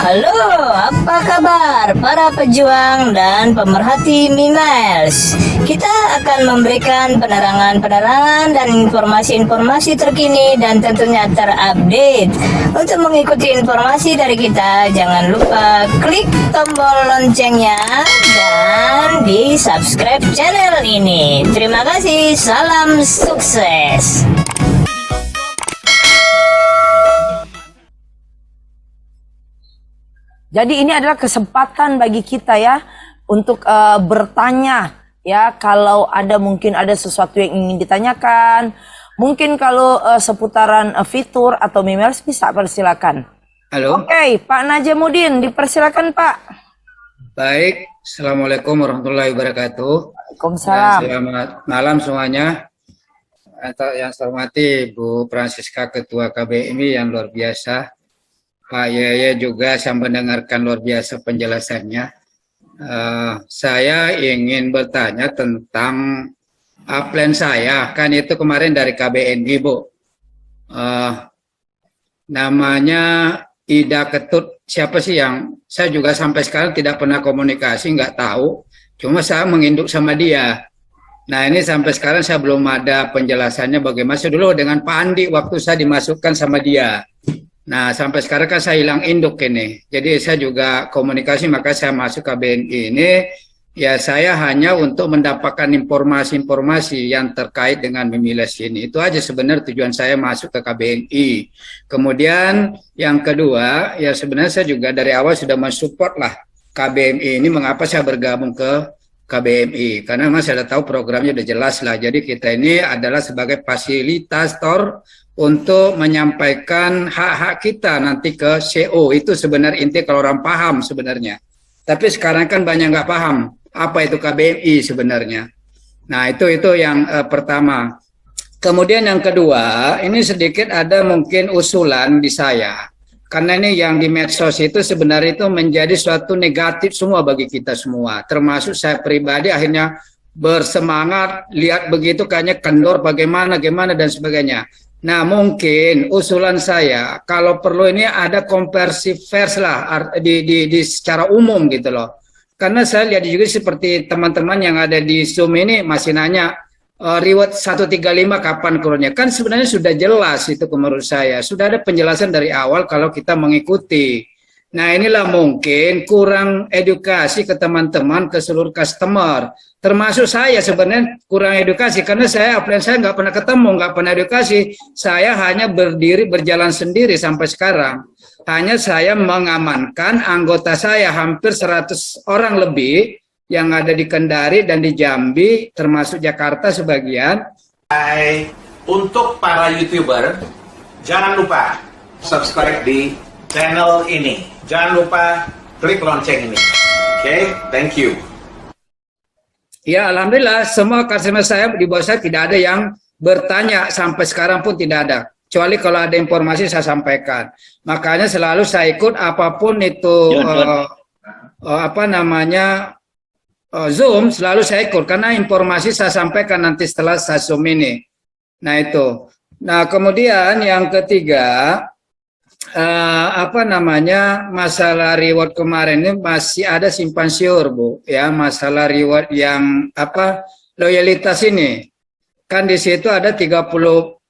Halo, apa kabar para pejuang dan pemerhati Mimiles? Kita akan memberikan penerangan-penerangan dan informasi-informasi terkini dan tentunya terupdate. Untuk mengikuti informasi dari kita, jangan lupa klik tombol loncengnya dan di subscribe channel ini. Terima kasih, salam sukses. Jadi ini adalah kesempatan bagi kita ya untuk bertanya ya, kalau mungkin ada sesuatu yang ingin ditanyakan, mungkin kalau seputaran fitur atau Mimiles bisa persilakan. Halo. Oke, Pak Najamuddin, dipersilakan Pak. Baik, Assalamualaikum warahmatullahi wabarakatuh. Waalaikumsalam. Selamat malam semuanya. Yang saya hormati Bu Francisca, Ketua KBMI yang luar biasa. Pak Yaya juga saya mendengarkan luar biasa penjelasannya. Saya ingin bertanya tentang plan saya, kan itu kemarin dari KBNI Bu. Namanya Ida Ketut, siapa sih yang saya juga sampai sekarang tidak pernah komunikasi, nggak tahu. Cuma saya menginduk sama dia. Nah ini sampai sekarang saya belum ada penjelasannya bagaimana. Dulu dengan Pak Andi waktu saya dimasukkan sama dia. Nah, sampai sekarang kan saya hilang induk ini. Jadi saya juga komunikasi, maka saya masuk ke BNI ini. Ya saya hanya untuk mendapatkan informasi-informasi yang terkait dengan Mimiles ini. Itu aja sebenarnya tujuan saya masuk ke KBNI. Kemudian yang kedua, ya sebenarnya saya juga dari awal sudah mensupport lah KBNI ini. Mengapa saya bergabung ke KBMI? Karena memang saya sudah tahu programnya sudah jelas lah. Jadi kita ini adalah sebagai fasilitator untuk menyampaikan hak-hak kita nanti ke CO. Itu sebenarnya inti kalau orang paham sebenarnya. Tapi sekarang kan banyak nggak paham apa itu KBMI sebenarnya. Nah itu yang pertama. Kemudian yang kedua, ini sedikit ada mungkin usulan di saya. Karena ini yang di medsos itu sebenarnya itu menjadi suatu negatif semua bagi kita semua. Termasuk saya pribadi akhirnya bersemangat, lihat begitu kayaknya kendor bagaimana dan sebagainya. Nah mungkin usulan saya kalau perlu ini ada konversi pers lah di secara umum gitu loh. Karena saya lihat juga seperti teman-teman yang ada di Zoom ini masih nanya reward 135 kapan keluarnya. Kan sebenarnya sudah jelas itu menurut saya. Sudah ada penjelasan dari awal kalau kita mengikuti. Nah inilah mungkin kurang edukasi ke teman-teman, ke seluruh customer. Termasuk saya sebenarnya kurang edukasi karena saya nggak pernah ketemu, nggak pernah edukasi. Saya hanya berdiri berjalan sendiri sampai sekarang. Hanya saya mengamankan anggota saya hampir 100 orang lebih yang ada di Kendari dan di Jambi, termasuk Jakarta sebagian. Untuk para YouTuber, jangan lupa subscribe di channel ini. Jangan lupa klik lonceng ini. Oke, thank you. Ya, alhamdulillah semua customer saya di bawah saya tidak ada yang bertanya, sampai sekarang pun tidak ada. Kecuali kalau ada informasi saya sampaikan. Makanya selalu saya ikut apapun itu Zoom, selalu saya ikut karena informasi saya sampaikan nanti setelah saya Zoom ini. Nah itu. Nah kemudian yang ketiga, masalah reward kemarin ini masih ada simpang siur Bu, ya masalah reward yang loyalitas ini. Kan di situ ada 30,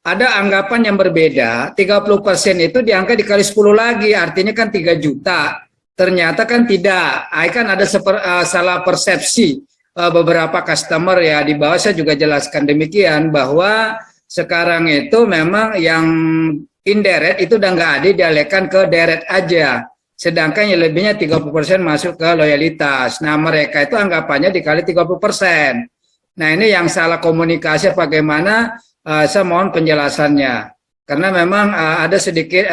ada anggapan yang berbeda, 30% itu diangkat dikali 10 lagi, artinya kan 3 juta. Ternyata kan tidak, kan ada salah persepsi beberapa customer ya, di bawah saya juga jelaskan demikian bahwa sekarang itu memang yang indirect itu udah nggak ada, dialihkan ke direct aja. Sedangkan yang lebihnya 30% masuk ke loyalitas. Nah mereka itu anggapannya dikali 30%. Nah ini yang salah komunikasi bagaimana, saya mohon penjelasannya. Karena memang ada sedikit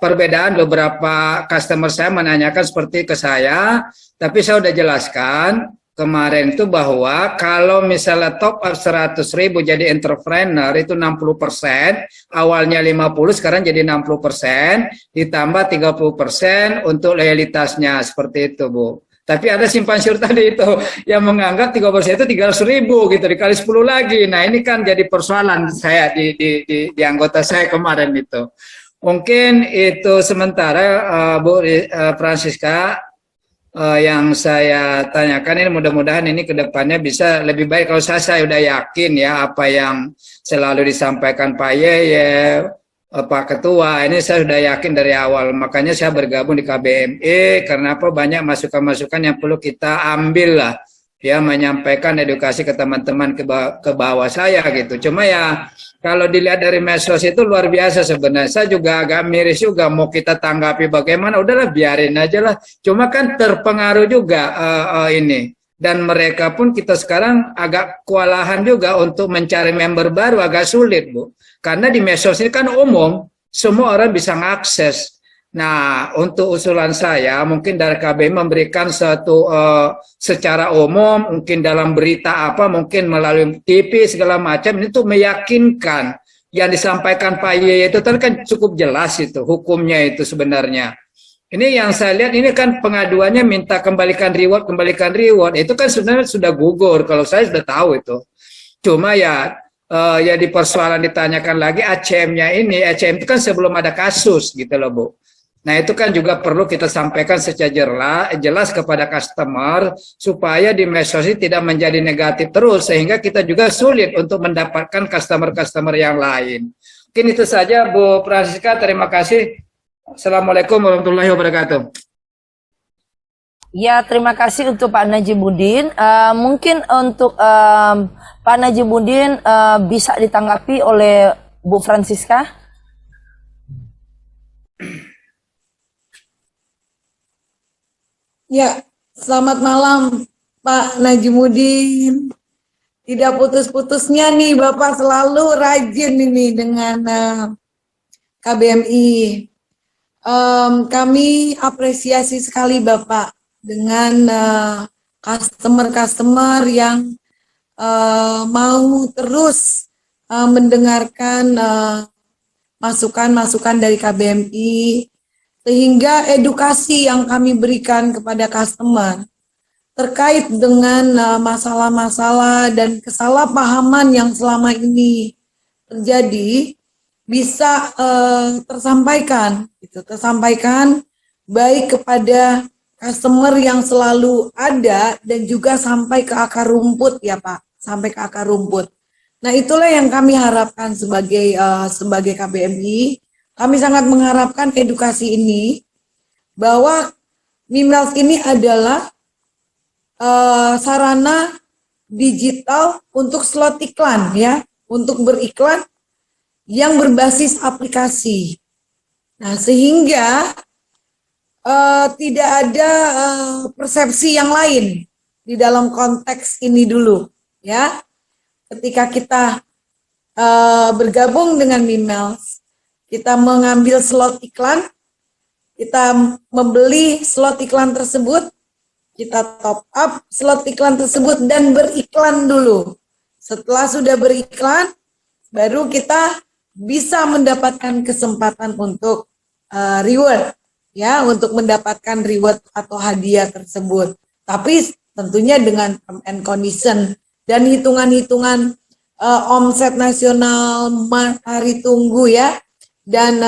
perbedaan, beberapa customer saya menanyakan seperti ke saya, tapi saya sudah jelaskan kemarin itu bahwa kalau misalnya top up 100.000 jadi entrepreneur itu 60%, awalnya 50 sekarang jadi 60%, ditambah 30% untuk loyalitasnya, seperti itu Bu. Tapi ada simpang siur tadi itu yang menganggap 30% itu 300.000 gitu dikali 10 lagi. Nah ini kan jadi persoalan saya di anggota saya kemarin itu. Mungkin itu sementara Bu Francisca yang saya tanyakan ini mudah-mudahan ini kedepannya bisa lebih baik. Kalau saya udah yakin ya apa yang selalu disampaikan Pak Yeye, Pak Ketua, ini saya sudah yakin dari awal. Makanya saya bergabung di KBMI karena apa banyak masukan-masukan yang perlu kita ambil lah, ya menyampaikan edukasi ke teman-teman ke bawah saya gitu. Cuma ya kalau dilihat dari medsos itu luar biasa sebenarnya. Saya juga agak miris juga mau kita tanggapi bagaimana. Udahlah biarin aja lah. Cuma kan terpengaruh juga ini. Dan mereka pun kita sekarang agak kewalahan juga untuk mencari member baru agak sulit Bu. Karena di medsos ini kan umum, semua orang bisa mengakses. Nah, untuk usulan saya, mungkin dari KBM memberikan satu secara umum, mungkin dalam berita apa, mungkin melalui TV segala macam, itu meyakinkan yang disampaikan Pak Yeye itu kan cukup jelas itu hukumnya itu sebenarnya. Ini yang saya lihat ini kan pengaduannya minta kembalikan reward, itu kan sebenarnya sudah gugur. Kalau saya sudah tahu itu. Cuma ya ya di persoalan ditanyakan lagi ACM-nya ini, ACM itu kan sebelum ada kasus gitu loh Bu. Nah itu kan juga perlu kita sampaikan secara jelas kepada customer supaya di medsos ini tidak menjadi negatif terus sehingga kita juga sulit untuk mendapatkan customer-customer yang lain. Mungkin itu saja Bu Francisca, terima kasih. Assalamualaikum warahmatullahi wabarakatuh. Ya, terima kasih untuk Pak Najimuddin. Mungkin untuk Pak Najimuddin bisa ditanggapi oleh Bu Francisca. Ya, selamat malam Pak Najimuddin. Tidak putus-putusnya nih Bapak selalu rajin ini dengan KBMI. Kami apresiasi sekali Bapak dengan customer-customer yang mau terus mendengarkan masukan-masukan dari KBMI, sehingga edukasi yang kami berikan kepada customer terkait dengan masalah-masalah dan kesalahpahaman yang selama ini terjadi bisa tersampaikan baik kepada customer yang selalu ada dan juga sampai ke akar rumput ya Pak, sampai ke akar rumput. Nah itulah yang kami harapkan sebagai KBMI. Kami sangat mengharapkan edukasi ini bahwa Mimiles ini adalah sarana digital untuk slot iklan ya, untuk beriklan yang berbasis aplikasi. Nah, sehingga tidak ada persepsi yang lain di dalam konteks ini dulu ya. Ketika kita bergabung dengan Mimiles, kita mengambil slot iklan, kita membeli slot iklan tersebut, kita top up slot iklan tersebut dan beriklan dulu. Setelah sudah beriklan, baru kita bisa mendapatkan kesempatan untuk reward, ya, untuk mendapatkan reward atau hadiah tersebut. Tapi tentunya dengan term and condition dan hitungan-hitungan omset nasional, hari tunggu ya, dan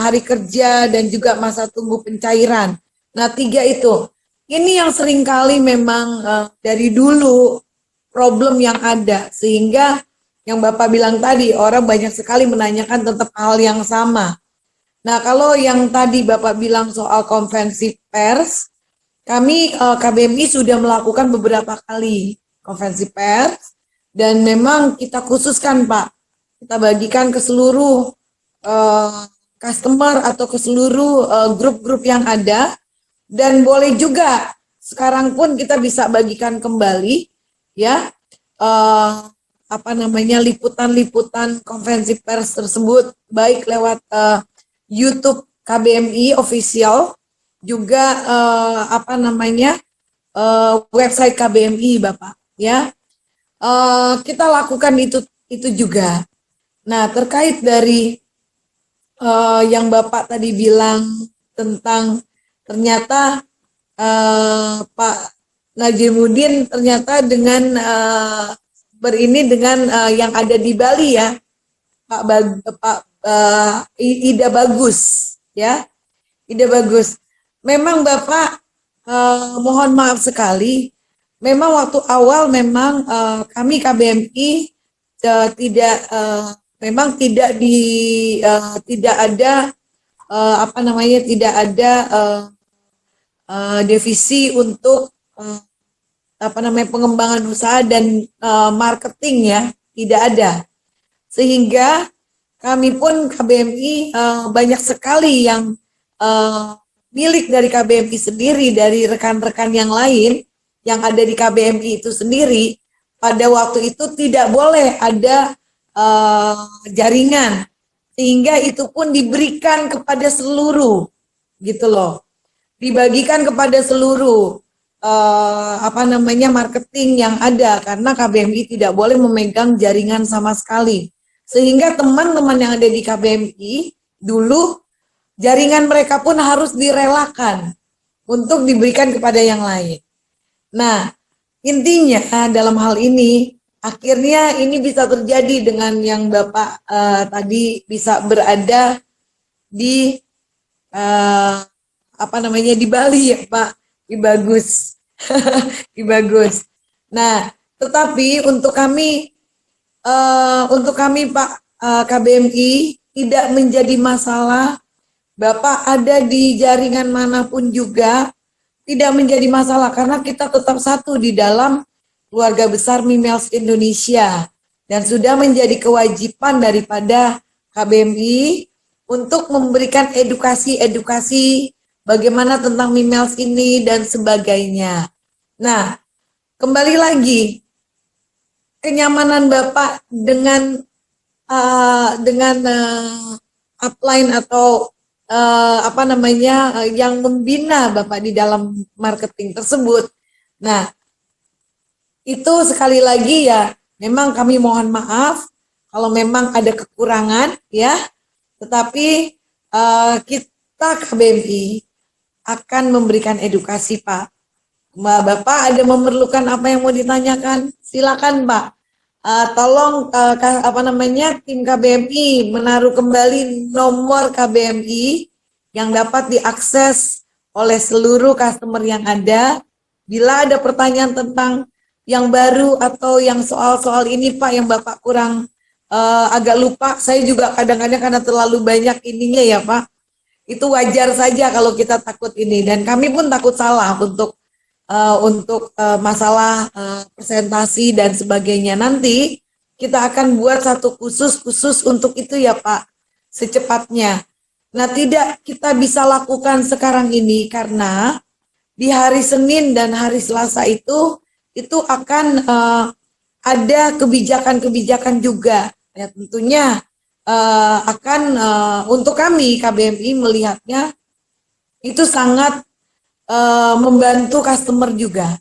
hari kerja dan juga masa tunggu pencairan. Nah 3 itu. Ini yang seringkali memang dari dulu problem yang ada, sehingga yang Bapak bilang tadi, orang banyak sekali menanyakan tetap hal yang sama. Nah, kalau yang tadi Bapak bilang soal konferensi pers, kami KBMI sudah melakukan beberapa kali konferensi pers, dan memang kita khususkan Pak, kita bagikan ke seluruh customer atau ke seluruh grup-grup yang ada, dan boleh juga sekarang pun kita bisa bagikan kembali, ya, liputan-liputan konferensi pers tersebut, baik lewat YouTube KBMI official, juga website KBMI Bapak, ya. Kita lakukan itu juga. Nah, terkait dari yang Bapak tadi bilang tentang ternyata Pak Najimuddin ternyata dengan berini dengan yang ada di Bali ya, Pak Ida Bagus ya, Ida Bagus. Memang Bapak mohon maaf sekali, memang waktu awal memang kami KBMI tidak memang tidak tidak ada apa namanya, tidak ada divisi untuk apa namanya, pengembangan usaha dan marketing ya, tidak ada. Sehingga kami pun KBMI banyak sekali yang milik dari KBMI sendiri, dari rekan-rekan yang lain yang ada di KBMI itu sendiri. Pada waktu itu tidak boleh ada jaringan, sehingga itu pun diberikan kepada seluruh, gitu loh, dibagikan kepada seluruh apa namanya, marketing yang ada, karena KBMI tidak boleh memegang jaringan sama sekali. Sehingga teman-teman yang ada di KBMI dulu, jaringan mereka pun harus direlakan untuk diberikan kepada yang lain. Nah, intinya dalam hal ini, akhirnya ini bisa terjadi dengan yang Bapak tadi bisa berada di apa namanya, di Bali ya Pak, di Bagus, di Bagus. Nah, tetapi untuk kami Pak KBMI tidak menjadi masalah. Bapak ada di jaringan manapun juga tidak menjadi masalah, karena kita tetap satu di dalam keluarga besar Mimiles Indonesia, dan sudah menjadi kewajiban daripada KBMI untuk memberikan edukasi bagaimana tentang Mimiles ini dan sebagainya. Nah, kembali lagi, kenyamanan Bapak dengan upline atau apa namanya, yang membina Bapak di dalam marketing tersebut. Nah, itu sekali lagi ya, memang kami mohon maaf kalau memang ada kekurangan ya, tetapi kita KBMI akan memberikan edukasi Pak. Bapak ada memerlukan apa yang mau ditanyakan? Silakan Pak. Tolong apa namanya, tim KBMI menaruh kembali nomor KBMI yang dapat diakses oleh seluruh customer yang ada. Bila ada pertanyaan tentang yang baru atau yang soal-soal ini Pak yang Bapak kurang agak lupa, saya juga kadang-kadang karena terlalu banyak ininya ya Pak. Itu wajar saja kalau kita takut ini, dan kami pun takut salah untuk masalah presentasi dan sebagainya. Nanti kita akan buat satu khusus untuk itu ya Pak, secepatnya. Nah, tidak kita bisa lakukan sekarang ini karena di hari Senin dan hari Selasa itu akan ada kebijakan-kebijakan juga ya, tentunya akan untuk kami KBMI melihatnya itu sangat membantu customer juga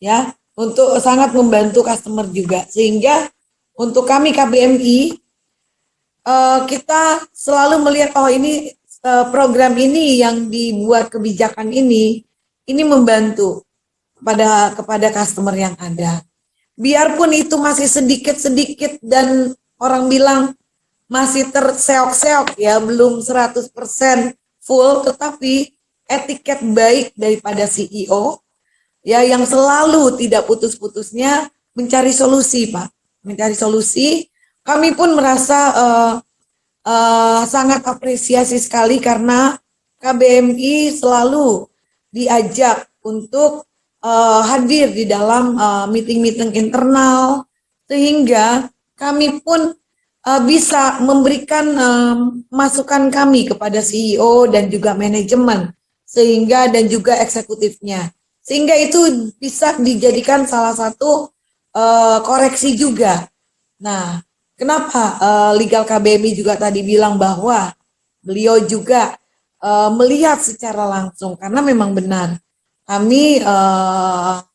ya, untuk sangat membantu customer juga, sehingga untuk kami KBMI kita selalu melihat ini program ini yang dibuat, kebijakan ini membantu kepada customer yang ada, biarpun itu masih sedikit dan orang bilang masih terseok-seok ya, belum 100% full, tetapi etiket baik daripada CEO ya, yang selalu tidak putus-putusnya mencari solusi Pak, mencari solusi. Kami pun merasa sangat apresiasi sekali karena KBMI selalu diajak untuk hadir di dalam meeting-meeting internal, sehingga kami pun bisa memberikan masukan kami kepada CEO dan juga manajemen, sehingga dan juga eksekutifnya, sehingga itu bisa dijadikan salah satu koreksi juga. Nah, kenapa Legal KBMI juga tadi bilang bahwa beliau juga melihat secara langsung, karena memang benar kami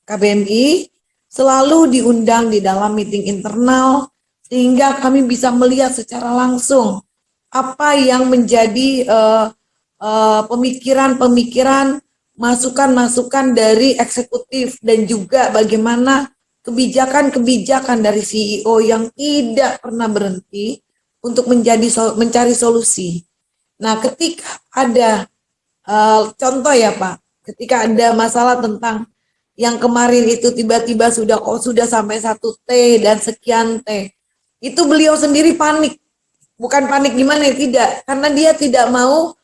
KBMI selalu diundang di dalam meeting internal, sehingga kami bisa melihat secara langsung apa yang menjadi pemikiran-pemikiran masukan-masukan dari eksekutif dan juga bagaimana kebijakan-kebijakan dari CEO yang tidak pernah berhenti untuk mencari solusi. Nah, ketika ada contoh ya Pak, ketika ada masalah tentang yang kemarin itu tiba-tiba sudah sampai 1 T dan sekian T, itu beliau sendiri panik. Bukan panik gimana ya, tidak, karena dia tidak mau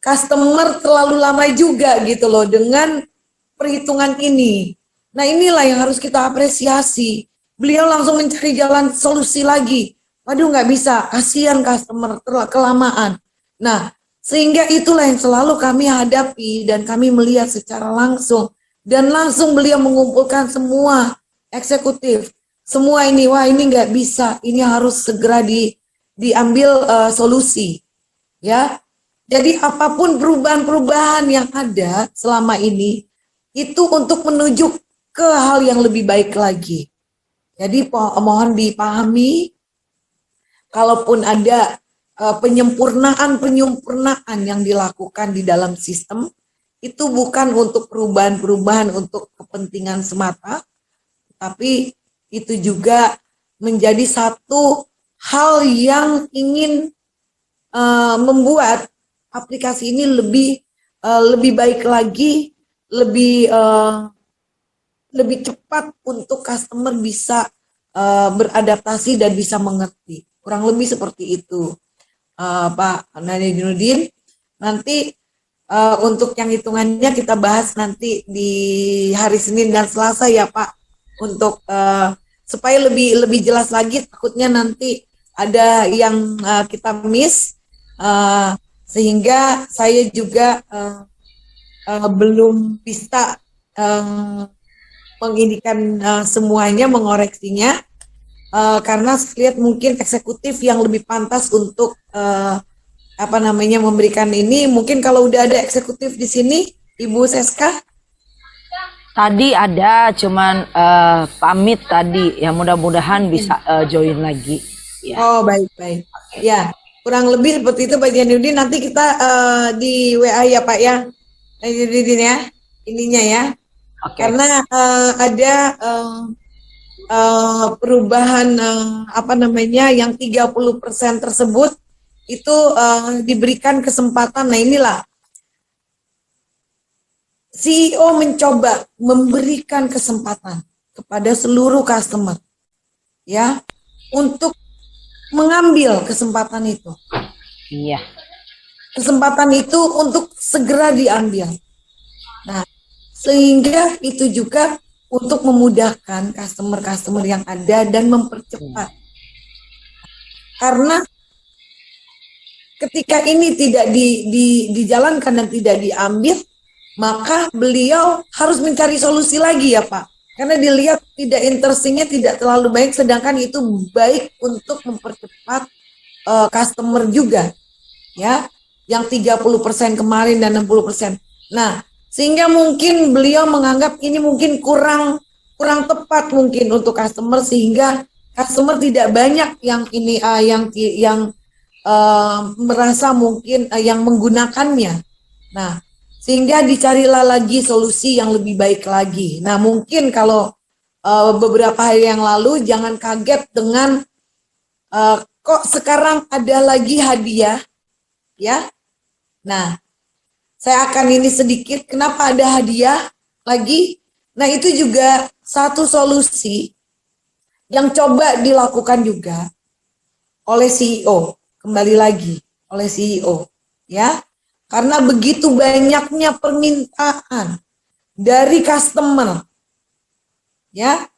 customer terlalu lama juga gitu loh dengan perhitungan ini. Nah, inilah yang harus kita apresiasi. Beliau langsung mencari jalan solusi lagi. Waduh, nggak bisa, kasihan customer kelamaan. Nah, sehingga itulah yang selalu kami hadapi dan kami melihat secara langsung. Dan langsung beliau mengumpulkan semua eksekutif. Semua ini, wah ini nggak bisa, ini harus segera diambil solusi. Ya, jadi apapun perubahan-perubahan yang ada selama ini, itu untuk menuju ke hal yang lebih baik lagi. Jadi mohon dipahami, kalaupun ada penyempurnaan yang dilakukan di dalam sistem, itu bukan untuk perubahan-perubahan untuk kepentingan semata, tapi itu juga menjadi satu hal yang ingin membuat aplikasi ini lebih baik lagi, lebih cepat untuk customer bisa beradaptasi dan bisa mengerti. Kurang lebih seperti itu, Pak Nadine. Nanti untuk yang hitungannya kita bahas nanti di hari Senin dan Selasa ya Pak, untuk supaya lebih jelas lagi. Takutnya nanti ada yang kita miss, sehingga saya juga belum bisa menginikan semuanya, mengoreksinya, karena saya lihat mungkin eksekutif yang lebih pantas untuk memberikan ini. Mungkin kalau udah ada eksekutif di sini, Ibu Seska. Tadi ada, cuman pamit tadi. Ya mudah-mudahan bisa join lagi. Ya. Oh baik. Ya, kurang lebih seperti itu Pak Janudin. Nanti kita di WA ya Pak ya, Janudin ya, ininya ya. Okay. Karena ada perubahan yang 30% tersebut itu diberikan kesempatan. Nah, inilah CEO mencoba memberikan kesempatan kepada seluruh customer ya untuk mengambil kesempatan itu. Iya. Kesempatan itu untuk segera diambil. Nah, sehingga itu juga untuk memudahkan customer-customer yang ada dan mempercepat. Karena ketika ini tidak dijalankan dan tidak diambil, maka beliau harus mencari solusi lagi ya Pak. Karena dilihat tidak interestnya tidak terlalu baik, sedangkan itu baik untuk mempercepat customer juga. Ya, yang 30% kemarin dan 60%. Nah, sehingga mungkin beliau menganggap ini mungkin kurang tepat mungkin untuk customer, sehingga customer tidak banyak yang ini merasa mungkin yang menggunakannya. Nah, sehingga dicarilah lagi solusi yang lebih baik lagi. Nah, mungkin kalau beberapa hari yang lalu jangan kaget dengan kok sekarang ada lagi hadiah ya. Nah, saya akan ini sedikit, kenapa ada hadiah lagi? Nah, itu juga satu solusi yang coba dilakukan juga oleh CEO, kembali lagi oleh CEO, ya. Karena begitu banyaknya permintaan dari customer, ya,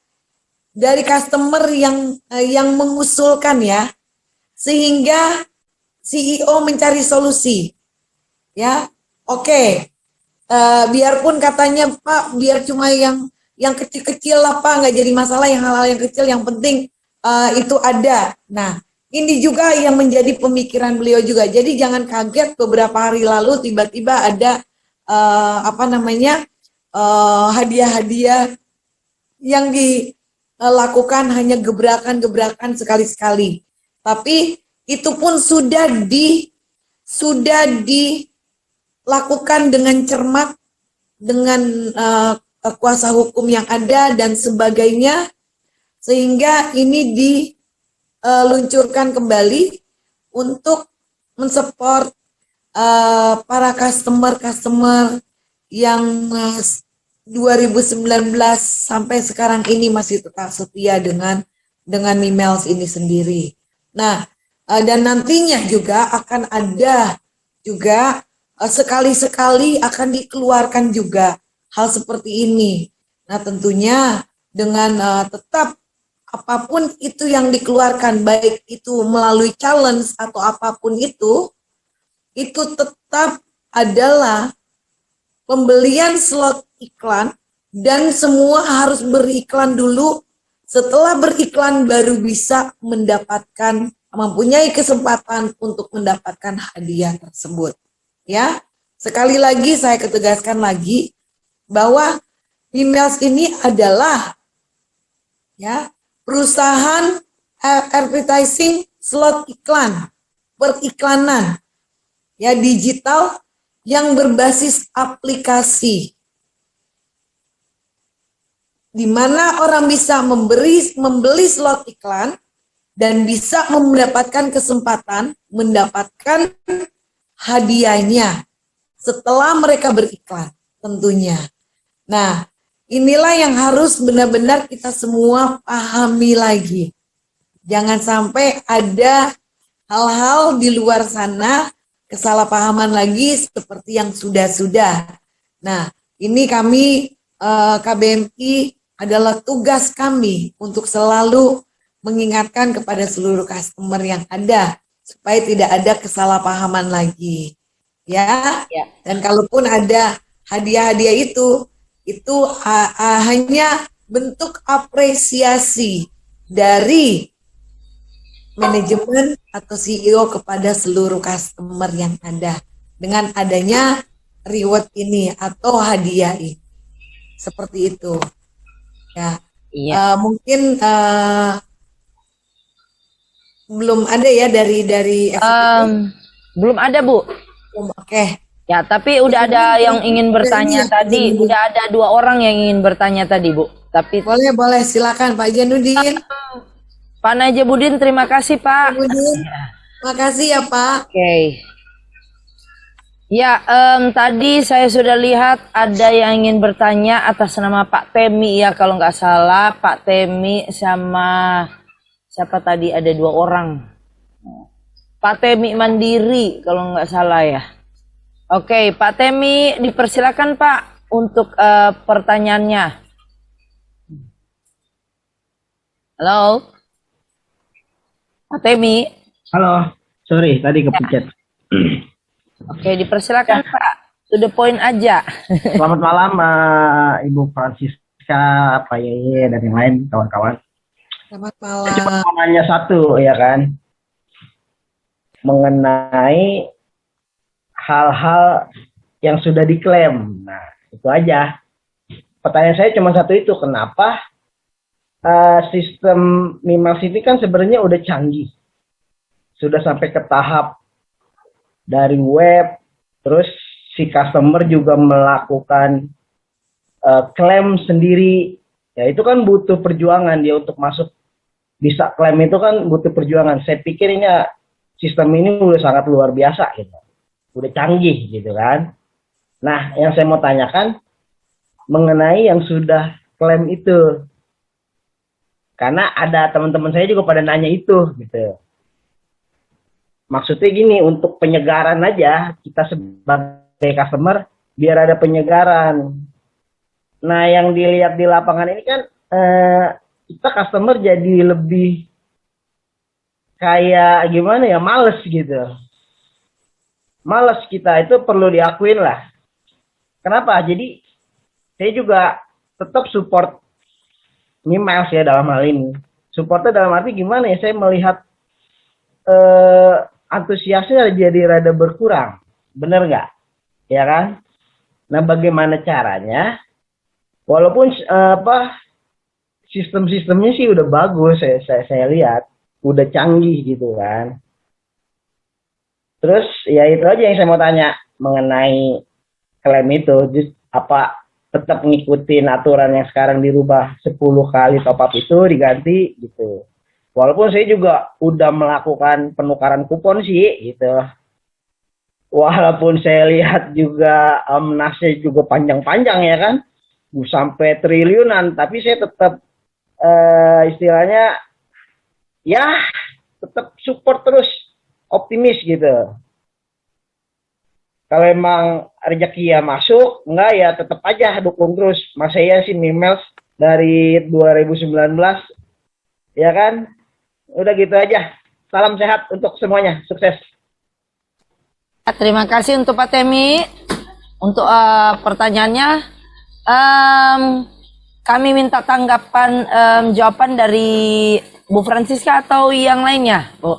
dari customer yang mengusulkan ya, sehingga CEO mencari solusi, ya. Oke, biarpun katanya Pak, biar cuma yang kecil-kecil lah Pak, nggak jadi masalah, yang hal-hal yang kecil, yang penting itu ada. Nah, ini juga yang menjadi pemikiran beliau juga. Jadi jangan kaget beberapa hari lalu tiba-tiba ada hadiah-hadiah yang dilakukan hanya gebrakan-gebrakan sekali-sekali. Tapi itu pun sudah lakukan dengan cermat, dengan kuasa hukum yang ada dan sebagainya, sehingga ini diluncurkan kembali untuk mensupport para customer yang 2019 sampai sekarang ini masih tetap setia dengan Mimels ini sendiri. Nah, dan nantinya juga akan ada juga sekali-sekali akan dikeluarkan juga hal seperti ini. Nah, tentunya dengan tetap apapun itu yang dikeluarkan, baik itu melalui challenge atau apapun itu tetap adalah pembelian slot iklan dan semua harus beriklan dulu. Setelah beriklan baru bisa mempunyai kesempatan untuk mendapatkan hadiah tersebut. Ya, sekali lagi saya ketegaskan lagi bahwa Mimels ini adalah ya perusahaan advertising slot iklan, periklanan ya digital yang berbasis aplikasi, di mana orang bisa membeli slot iklan dan bisa mendapatkan kesempatan mendapatkan hadiahnya setelah mereka beriklan tentunya. Nah, inilah yang harus benar-benar kita semua pahami lagi. Jangan sampai ada hal-hal di luar sana, kesalahpahaman lagi seperti yang sudah-sudah. Nah, ini kami KBMI adalah tugas kami untuk selalu mengingatkan kepada seluruh customer yang ada supaya tidak ada kesalahpahaman lagi. Ya. Dan kalaupun ada hadiah-hadiah itu hanya bentuk apresiasi dari manajemen atau CEO kepada seluruh customer yang ada dengan adanya reward ini atau hadiah ini. Seperti itu. Ya. Iya. Mungkin belum ada ya dari Belum ada, Bu. Oke. Ya, tapi udah ada yang ingin bertanya tadi. Udah ada 2 orang yang ingin bertanya tadi, Bu. Tapi Boleh, silakan Pak Janudin. Pak Najabudin, terima kasih, Pak. Makasih ya, Pak. Oke. Ya, tadi saya sudah lihat ada yang ingin bertanya atas nama Pak Temi ya, kalau nggak salah. Pak Temi sama siapa tadi, ada 2 orang. Pak Temi Mandiri kalau nggak salah ya. Oke, Pak Temi dipersilakan Pak untuk pertanyaannya. Halo, Pak Temi. Halo, sorry tadi kepencet. Oke, dipersilakan Pak. To the point aja. Selamat malam Ibu Francisca, Pak Yeye, dan yang lain kawan-kawan. Selamat Saya cuma malam. mau nanya satu ya kan, mengenai hal-hal yang sudah diklaim. Nah, itu aja. Pertanyaan saya cuma satu itu, kenapa sistem Mimels ini kan sebenarnya udah canggih. Sudah sampai ke tahap dari web, terus si customer juga melakukan klaim sendiri. Ya itu kan butuh perjuangan dia untuk masuk, bisa klaim itu kan butuh perjuangan. Saya pikir ini sistem ini udah sangat luar biasa gitu. Udah canggih gitu kan. Nah, yang saya mau tanyakan mengenai yang sudah klaim itu. Karena ada teman-teman saya juga pada nanya itu gitu. Maksudnya gini, untuk penyegaran aja, kita sebagai customer, biar ada penyegaran. Nah, yang dilihat di lapangan ini kan, kita customer jadi lebih kayak gimana ya, males gitu. Males kita, itu perlu diakuin lah. Kenapa? Jadi, saya juga tetap support Mimels ya dalam hal ini. Supportnya dalam arti gimana ya, saya melihat antusiasnya jadi rada berkurang, bener nggak? Ya kan? Nah, bagaimana caranya? Walaupun sistem-sistemnya sih udah bagus, saya lihat udah canggih gitu kan. Terus ya itu aja yang saya mau tanya, mengenai klaim itu, apa tetap ngikutin aturan yang sekarang dirubah 10 kali top up itu diganti gitu. Walaupun saya juga udah melakukan penukaran kupon sih gitu. Walaupun saya lihat juga nasnya juga panjang-panjang ya kan, sampai triliunan, tapi saya tetap istilahnya ya tetap support terus, optimis gitu. Kalau emang rezeki ya masuk, enggak ya tetap aja dukung terus. Mas saya sih Mimels dari 2019, ya kan? Udah gitu aja. Salam sehat untuk semuanya, sukses. Terima kasih untuk Pak Temi untuk pertanyaannya. Kami minta tanggapan jawaban dari Bu Francisca atau yang lainnya, Bu.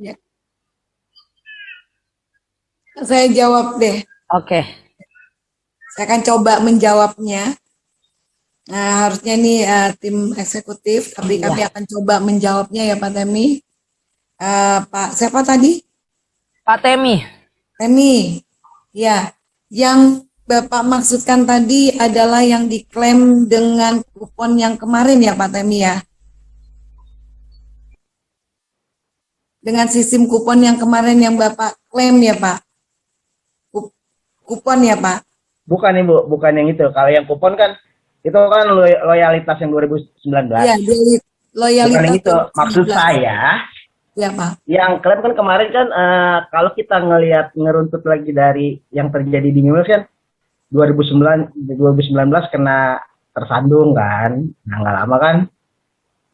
Ya. Saya jawab deh. Oke. Saya akan coba menjawabnya. Nah, harusnya nih tim eksekutif, tapi kami akan coba menjawabnya ya Pak Temi. Pak siapa tadi? Pak Temi. Temi. Ya, yang Bapak maksudkan tadi adalah yang diklaim dengan kupon yang kemarin ya Pak Temi ya. Dengan sistem kupon yang kemarin yang Bapak klaim ya Pak. Kupon ya Pak. Bukan Ibu, bukan yang itu. Kalau yang kupon kan itu kan loyalitas yang 2019. Iya, loyalitas. Bukan yang itu. Maksud saya, ya Pak. yang klaim kan kemarin kan kalau kita ngeruntut lagi dari yang terjadi di Mimels kan 2019 kena tersandung kan. Nah, nggak lama kan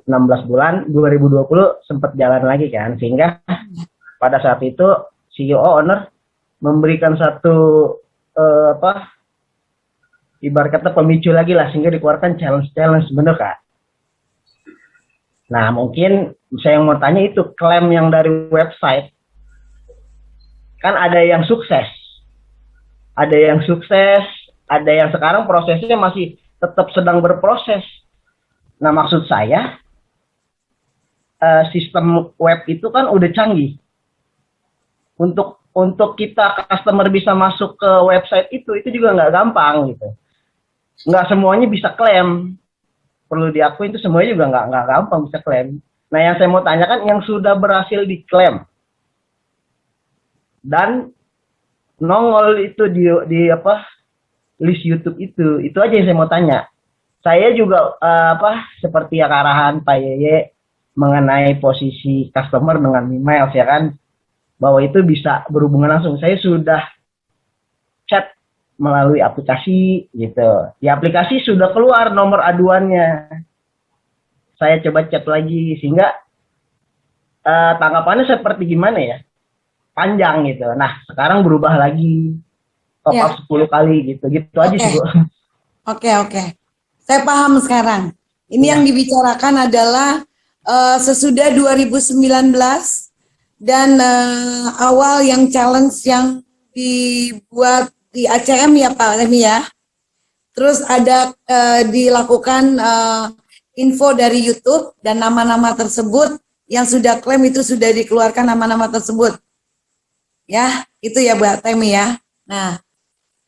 16 bulan 2020 sempat jalan lagi kan, sehingga pada saat itu CEO owner memberikan satu ibarat kata pemicu lagi lah, sehingga dikeluarkan challenge bener Kak. Nah, mungkin saya mau tanya itu klaim yang dari website kan ada yang sukses, ada yang sekarang prosesnya masih tetap sedang berproses. Nah, maksud saya sistem web itu kan udah canggih. Untuk kita customer bisa masuk ke website itu juga nggak gampang gitu. Nggak semuanya bisa klaim. Perlu diakui itu semuanya juga nggak gampang bisa klaim. Nah, yang saya mau tanyakan yang sudah berhasil diklaim dan nongol itu di list YouTube itu aja yang saya mau tanya. Saya juga seperti yang arahan Pak Yeye mengenai posisi customer dengan Mimels ya kan, bahwa itu bisa berhubungan langsung. Saya sudah chat melalui aplikasi gitu. Di aplikasi sudah keluar nomor aduannya. Saya coba chat lagi sehingga tanggapannya seperti gimana ya? Panjang gitu. Nah, sekarang berubah lagi. Top up 10 kali gitu. Gitu aja sih, Bu. Oke. Saya paham sekarang. Ini yang dibicarakan adalah sesudah 2019 dan awal yang challenge yang dibuat di ACM ya Pak Temi ya. Terus ada dilakukan info dari YouTube dan nama-nama tersebut yang sudah klaim itu sudah dikeluarkan nama-nama tersebut. Ya, itu ya Pak Temi ya. Nah,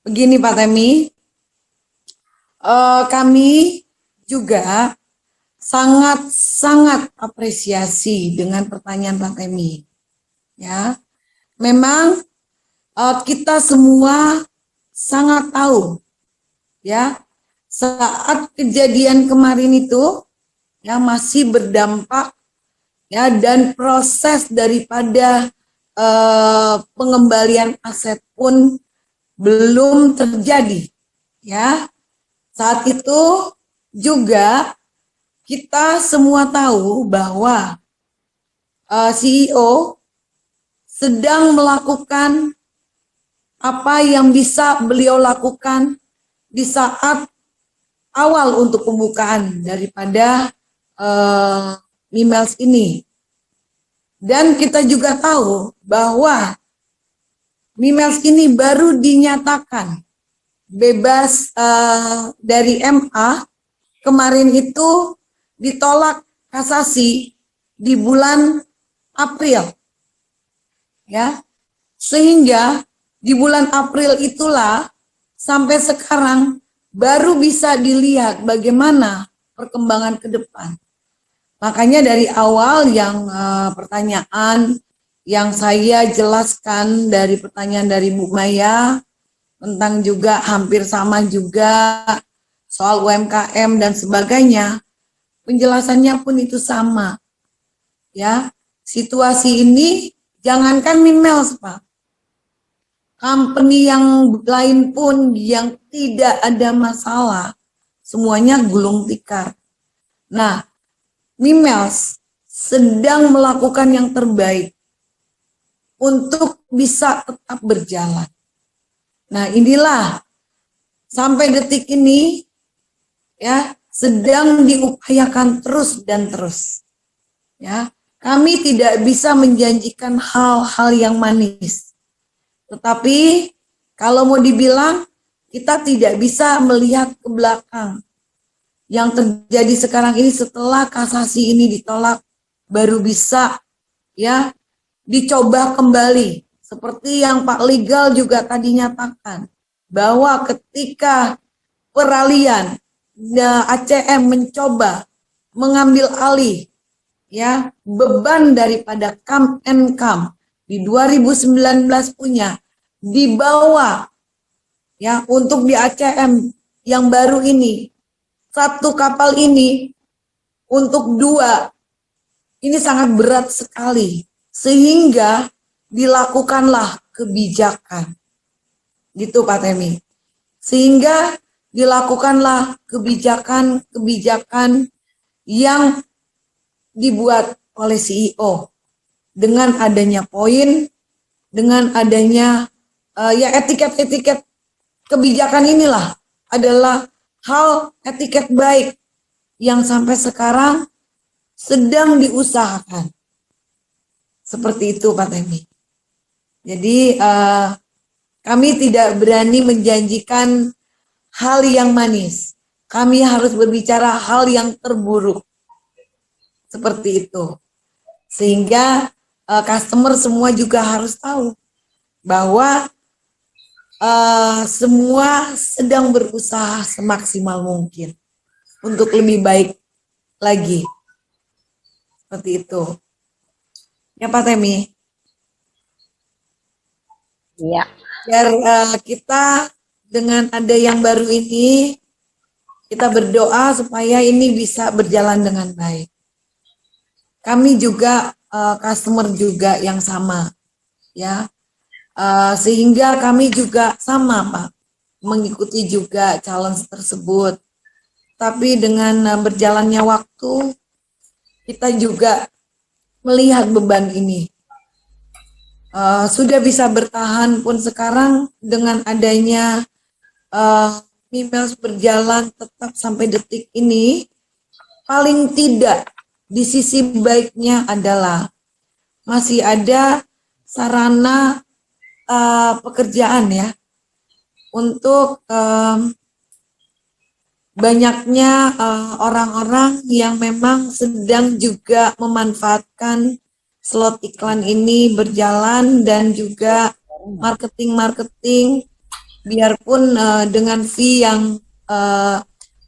begini Pak Temi, kami juga sangat apresiasi dengan pertanyaan Pak Temi. Ya, memang kita semua sangat tahu, ya, saat kejadian kemarin itu, ya masih berdampak, ya, dan proses daripada pengembalian aset pun belum terjadi, ya. Saat itu juga kita semua tahu bahwa CEO sedang melakukan apa yang bisa beliau lakukan di saat awal untuk pembukaan daripada Mimels ini. Dan kita juga tahu bahwa Mimels ini baru dinyatakan bebas dari MA kemarin itu ditolak kasasi di bulan April. ya. Sehingga di bulan April itulah sampai sekarang baru bisa dilihat bagaimana perkembangan ke depan. Makanya dari awal yang pertanyaan yang saya jelaskan dari pertanyaan dari Bu Maya tentang juga hampir sama juga soal UMKM dan sebagainya, penjelasannya pun itu sama. Ya, situasi ini jangankan Mimels, Pak. Company yang lain pun yang tidak ada masalah, semuanya gulung tikar. Nah, Mimels sedang melakukan yang terbaik untuk bisa tetap berjalan. Nah, inilah sampai detik ini ya sedang diupayakan terus dan terus. Ya, kami tidak bisa menjanjikan hal-hal yang manis. Tetapi kalau mau dibilang kita tidak bisa melihat ke belakang. Yang terjadi sekarang ini setelah kasasi ini ditolak baru bisa ya dicoba kembali seperti yang Pak Legal juga tadi nyatakan bahwa ketika peralihan ACM mencoba mengambil alih ya beban daripada Kam and Kam di 2019 punya dibawa ya untuk di ACM yang baru ini, satu kapal ini untuk dua ini sangat berat sekali sehingga dilakukanlah kebijakan gitu Pak Temi, sehingga dilakukanlah kebijakan yang dibuat oleh CEO dengan adanya poin, dengan adanya ya etiket-etiket kebijakan inilah adalah hal etiket baik yang sampai sekarang sedang diusahakan. Seperti itu Pak Temi. Jadi kami tidak berani menjanjikan hal yang manis. Kami harus berbicara hal yang terburuk. Seperti itu. Sehingga customer semua juga harus tahu bahwa semua sedang berusaha semaksimal mungkin untuk lebih baik lagi. Seperti itu. Ya Pak Temi. Iya. Biar kita dengan ada yang baru ini, kita berdoa supaya ini bisa berjalan dengan baik. Kami juga customer juga yang sama, ya. Sehingga kami juga sama Pak, mengikuti juga challenge tersebut. Tapi dengan berjalannya waktu, kita juga melihat beban ini. Sudah bisa bertahan pun sekarang dengan adanya Mimels berjalan tetap sampai detik ini, paling tidak di sisi baiknya adalah masih ada sarana pekerjaan ya untuk banyaknya orang-orang yang memang sedang juga memanfaatkan slot iklan ini berjalan dan juga marketing biarpun dengan fee yang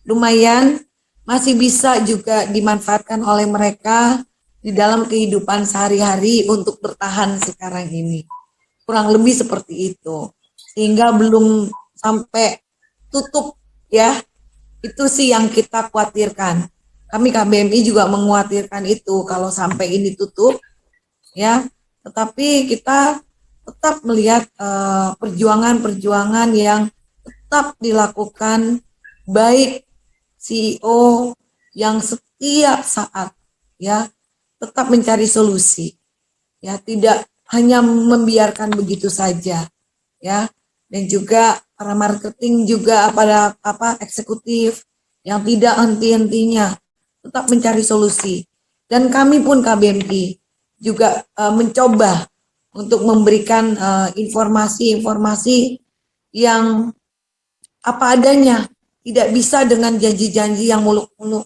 lumayan masih bisa juga dimanfaatkan oleh mereka di dalam kehidupan sehari-hari untuk bertahan sekarang ini. Kurang lebih seperti itu. Sehingga belum sampai tutup ya. Itu sih yang kita khawatirkan. Kami KBMI juga mengkhawatirkan itu kalau sampai ini tutup ya. Tetapi kita tetap melihat perjuangan-perjuangan yang tetap dilakukan baik CEO yang setiap saat ya tetap mencari solusi ya, tidak hanya membiarkan begitu saja ya, dan juga para marketing juga pada eksekutif yang tidak henti-hentinya tetap mencari solusi, dan kami pun KBMI juga mencoba untuk memberikan informasi-informasi yang apa adanya, tidak bisa dengan janji-janji yang muluk-muluk.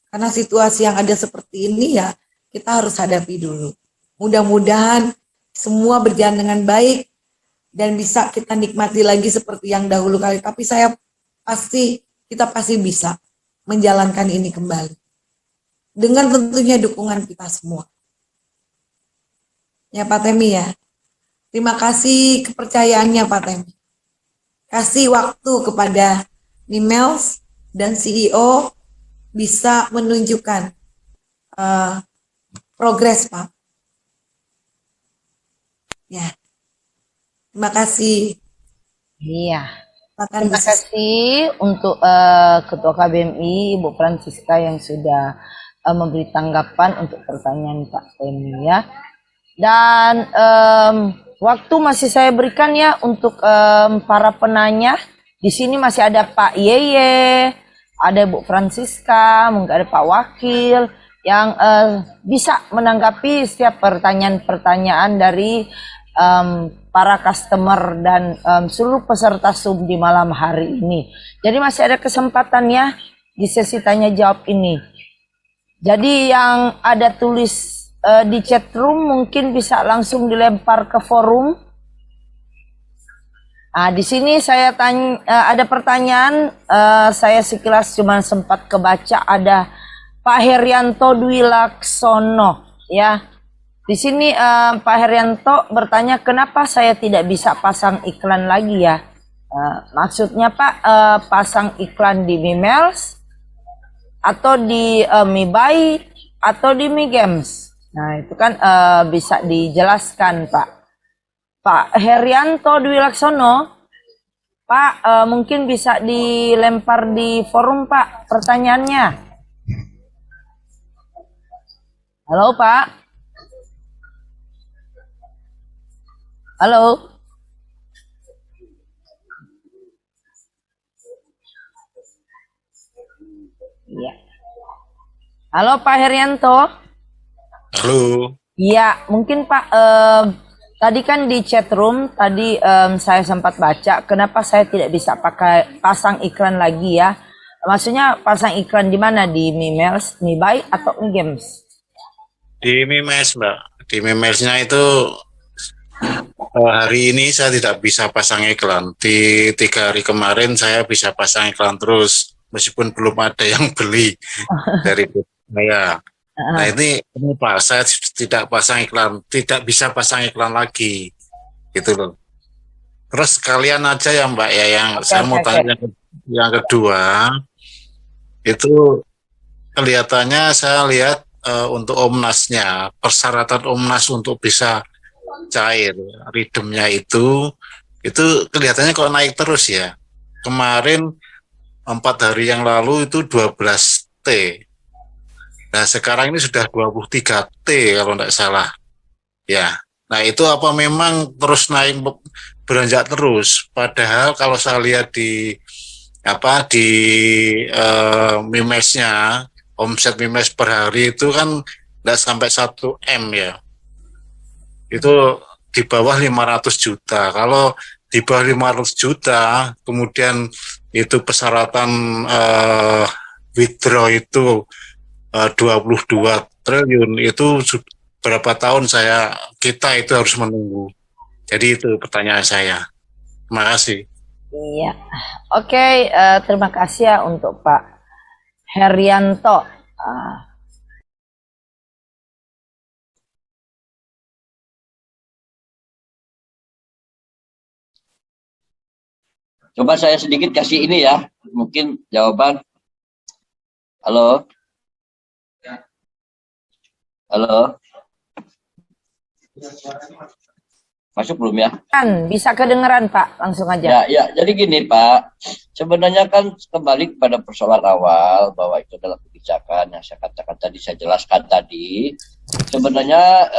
Karena situasi yang ada seperti ini ya kita harus hadapi dulu. Mudah-mudahan semua berjalan dengan baik dan bisa kita nikmati lagi seperti yang dahulu kali. Tapi kita pasti bisa menjalankan ini kembali. Dengan tentunya dukungan kita semua. Ya Pak Temi ya. Terima kasih kepercayaannya Pak Temi. Kasih waktu kepada Mimels dan CEO bisa menunjukkan progres Pak. Ya. Terima kasih. Iya. Silakan Terima Bu Sis. kasih untuk Ketua KBMI Ibu Francisca yang sudah memberi tanggapan untuk pertanyaan Pak Temi ya. Dan waktu masih saya berikan ya untuk para penanya. Di sini masih ada Pak Yeye, ada Bu Francisca, mungkin ada Pak Wakil yang bisa menanggapi setiap pertanyaan-pertanyaan dari para customer dan seluruh peserta Zoom di malam hari ini. Jadi masih ada kesempatan ya di sesi tanya jawab ini. Jadi yang ada tulis di chat room mungkin bisa langsung dilempar ke forum. Nah, di sini saya tanya, ada pertanyaan, saya sekilas cuma sempat kebaca, ada Pak Herianto Dwi Laksono ya. Di sini Pak Herianto bertanya kenapa saya tidak bisa pasang iklan lagi ya. Maksudnya Pak pasang iklan di Mimels atau di MiBuy atau di MiGames. Nah itu kan bisa dijelaskan Pak. Pak Herianto Dwi Laksono, Pak mungkin bisa dilempar di forum Pak pertanyaannya. Halo Pak. Halo. Iya. Halo Pak Herianto. Halo. Iya, mungkin Pak tadi kan di chat room tadi saya sempat baca kenapa saya tidak bisa pakai pasang iklan lagi ya. Maksudnya pasang iklan di mana? Di Mimels, MiBuy atau MiGames? Di Mimes, Mbak. Di Mimelsnya itu hari ini saya tidak bisa pasang iklan. Di 3 hari kemarin saya bisa pasang iklan terus, meskipun belum ada yang beli dari saya. Nah ini Pak, saya tidak pasang iklan, tidak bisa pasang iklan lagi, gitu loh. Terus kalian aja ya Mbak ya, yang saya mau tanya yang kedua, itu kelihatannya saya lihat untuk Omnasnya, persyaratan Omnas untuk bisa cair redeemnya itu kelihatannya kok naik terus ya. Kemarin 4 hari yang lalu itu 12T. Nah sekarang ini sudah 23T kalau tidak salah. Ya. Nah itu apa memang terus naik beranjak terus? Padahal kalau saya lihat di Mimesnya, omset Mimes per hari itu kan tidak sampai 1 M ya. Itu di bawah 500 juta. Kalau di bawah 500 juta, kemudian itu persyaratan withdraw itu 22 triliun, itu berapa tahun kita itu harus menunggu. Jadi itu pertanyaan saya. Terima kasih. Iya. Oke, terima kasih ya untuk Pak Herianto. Coba saya sedikit kasih ini ya, mungkin jawaban. Halo? Halo? Masuk belum ya? Kan bisa kedengeran Pak, langsung aja. Ya, jadi gini Pak, sebenarnya kan kembali kepada persoalan awal bahwa itu adalah kebijakan yang saya katakan tadi, saya jelaskan tadi. Sebenarnya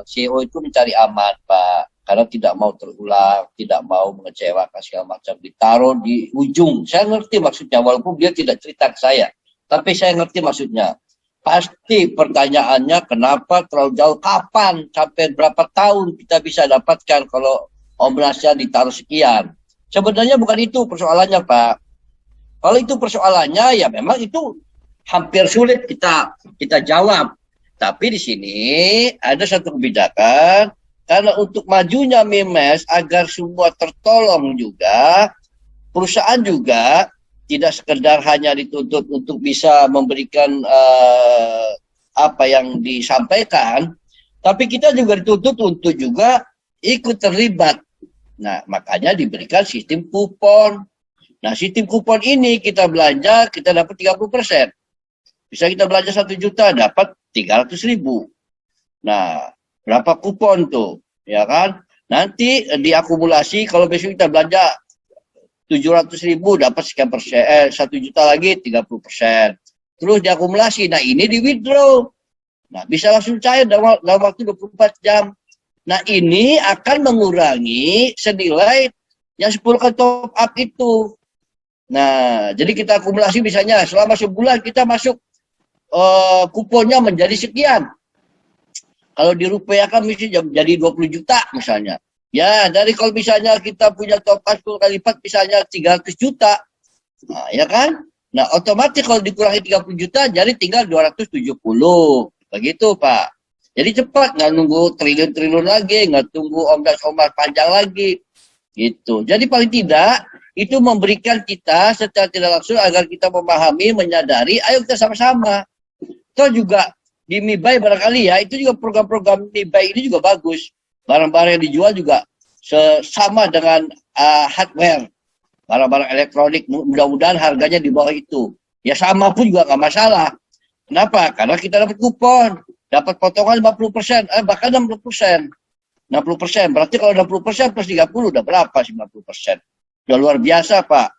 CEO itu mencari aman Pak, karena tidak mau terulang, tidak mau mengecewakan segala macam, ditaruh di ujung. Saya ngerti maksudnya, walaupun dia tidak cerita ke saya, tapi saya ngerti maksudnya. Pasti pertanyaannya kenapa terlalu jauh, kapan, sampai berapa tahun kita bisa dapatkan kalau Omnasnya ditaruh sekian. Sebenarnya bukan itu persoalannya Pak. Kalau itu persoalannya ya memang itu hampir sulit kita jawab. Tapi di sini ada satu kebijakan karena untuk majunya Memiles agar semua tertolong juga, perusahaan juga tidak sekedar hanya dituntut untuk bisa memberikan apa yang disampaikan, tapi kita juga dituntut untuk juga ikut terlibat. Nah, makanya diberikan sistem kupon. Nah, sistem kupon ini kita belanja, kita dapat 30%. Bisa kita belanja 1 juta, dapat 300.000. Nah, berapa kupon tuh? Ya kan? Nanti diakumulasi, kalau besok kita belanja 700.000, dapat sekian persen. 1 juta lagi, 30%. Terus diakumulasi. Nah, ini di withdraw. Nah, bisa langsung cair dalam waktu 24 jam. Nah, ini akan mengurangi senilai yang 10 kali top up itu. Nah, jadi kita akumulasi misalnya selama sebulan kita masuk kuponnya menjadi sekian. Kalau dirupiahkan misalnya jadi 20 juta misalnya. Ya, dari kalau misalnya kita punya top up 10 kali lipat misalnya 300 juta. Nah, ya kan? Nah, otomatis kalau dikurangi 30 juta jadi tinggal 270. Begitu, Pak. Jadi cepat, nggak nunggu triliun-triliun lagi, nggak tunggu ombak-ombak panjang lagi. Gitu. Jadi paling tidak itu memberikan kita secara tidak langsung agar kita memahami, menyadari, ayo kita sama-sama. Toh juga di MiBuy barangkali ya, itu juga program-program MiBuy ini juga bagus. Barang-barang yang dijual juga sama dengan hardware. Barang-barang elektronik, mudah-mudahan harganya di bawah itu. Ya sama pun juga nggak masalah. Kenapa? Karena kita dapat kupon, dapat potongan 50%, bahkan 60%. 60%, berarti kalau 60% plus 30 udah berapa 90%? Udah luar biasa, Pak.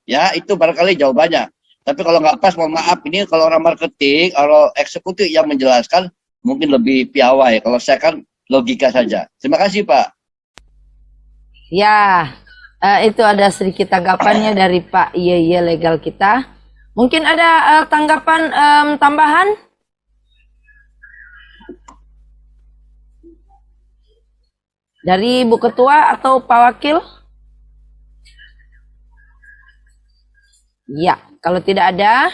Ya, itu barangkali jawabannya. Tapi kalau nggak pas, mohon maaf, ini kalau orang marketing, kalau eksekutif yang menjelaskan, mungkin lebih piawai. Kalau saya kan logika saja. Terima kasih, Pak. Ya, itu ada sedikit tanggapannya dari Pak Yeye Legal kita. Mungkin ada tanggapan tambahan? Dari Bu Ketua atau Pak Wakil? Ya, kalau tidak ada,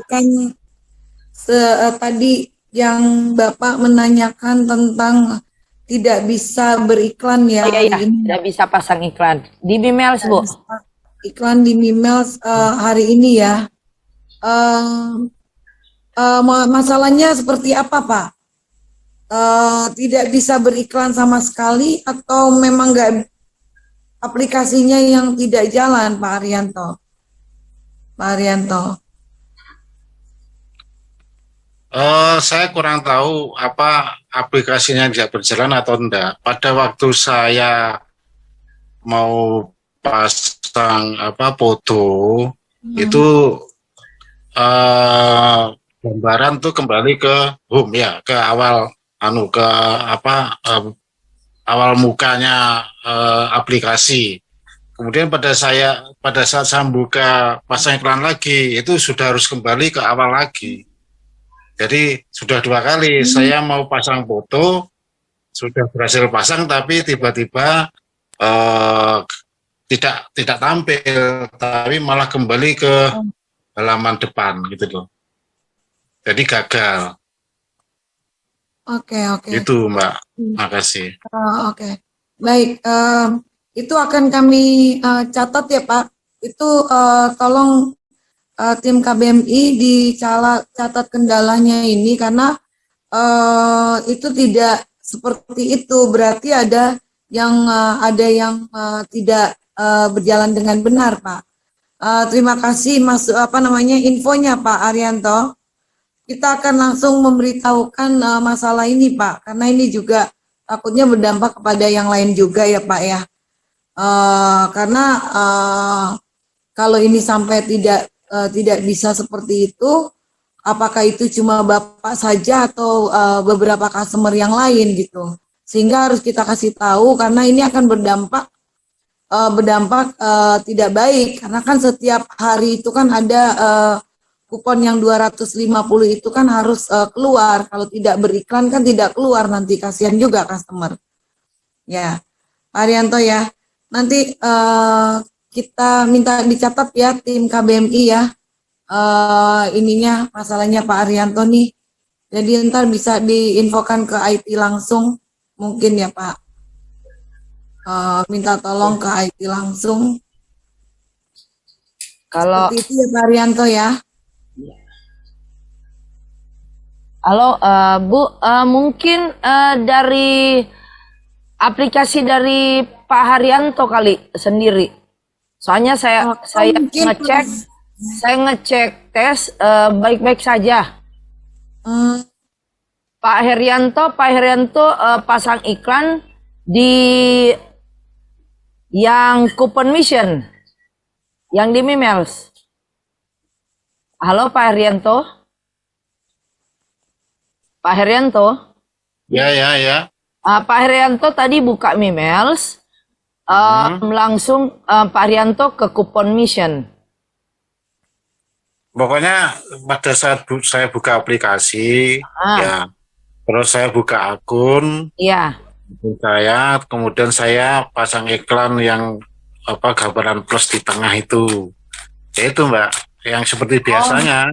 Kan tadi yang Bapak menanyakan tentang tidak bisa beriklan ya iya, hari ini. tidak bisa pasang iklan di Mimiles, Bu. Iklan di Mimiles hari ini ya. Masalahnya seperti apa, Pak? Tidak bisa beriklan sama sekali atau memang nggak aplikasinya yang tidak jalan, Pak Arianto? Pak Arianto. Saya kurang tahu apa aplikasinya tidak berjalan atau enggak. Pada waktu saya mau pasang foto itu gambaran tuh kembali ke home ya, ke awal awal mukanya aplikasi. Kemudian pada saat saya buka pasang iklan lagi itu sudah harus kembali ke awal lagi. Jadi sudah 2 kali saya mau pasang foto, sudah berhasil pasang tapi tiba-tiba tidak tampil, tapi malah kembali ke halaman depan gitu loh. Jadi gagal. Oke. Itu Mbak, makasih. Oke. Baik, itu akan kami catat ya Pak. Itu tolong tim KBMI dicatat kendalanya ini karena itu tidak seperti itu. Berarti ada yang tidak berjalan dengan benar, Pak. Terima kasih infonya Pak Arianto. Kita akan langsung memberitahukan masalah ini, Pak, karena ini juga takutnya berdampak kepada yang lain juga ya, Pak ya. Karena kalau ini sampai tidak bisa seperti itu, apakah itu cuma Bapak saja atau beberapa customer yang lain gitu. Sehingga harus kita kasih tahu karena ini akan berdampak tidak baik karena kan setiap hari itu kan ada kupon yang 250 itu kan harus keluar. Kalau tidak beriklan kan tidak keluar nanti, kasihan juga customer. Ya, Pak Arianto ya. Nanti kita minta dicatat ya tim KBMI ya. Masalahnya Pak Arianto nih. Jadi ntar bisa diinfokan ke IT langsung mungkin ya Pak. Minta tolong ke IT langsung. Kalau Seperti itu ya Pak Arianto ya. halo Bu, mungkin dari aplikasi dari Pak Haryanto kali sendiri. Soalnya saya mungkin ngecek tes baik-baik saja. Pak Herianto pasang iklan di yang Coupon Mission, yang di Mimels. Halo Pak Herianto. Pak Herianto. Ya, ya, ya. Pak Herianto tadi buka Mimels, langsung Pak Herianto ke Coupon Mission. Pokoknya pada saat saya buka aplikasi, ya, terus saya buka akun, Iya. kemudian saya pasang iklan yang gambaran plus di tengah itu. Ya itu Mbak, yang seperti biasanya.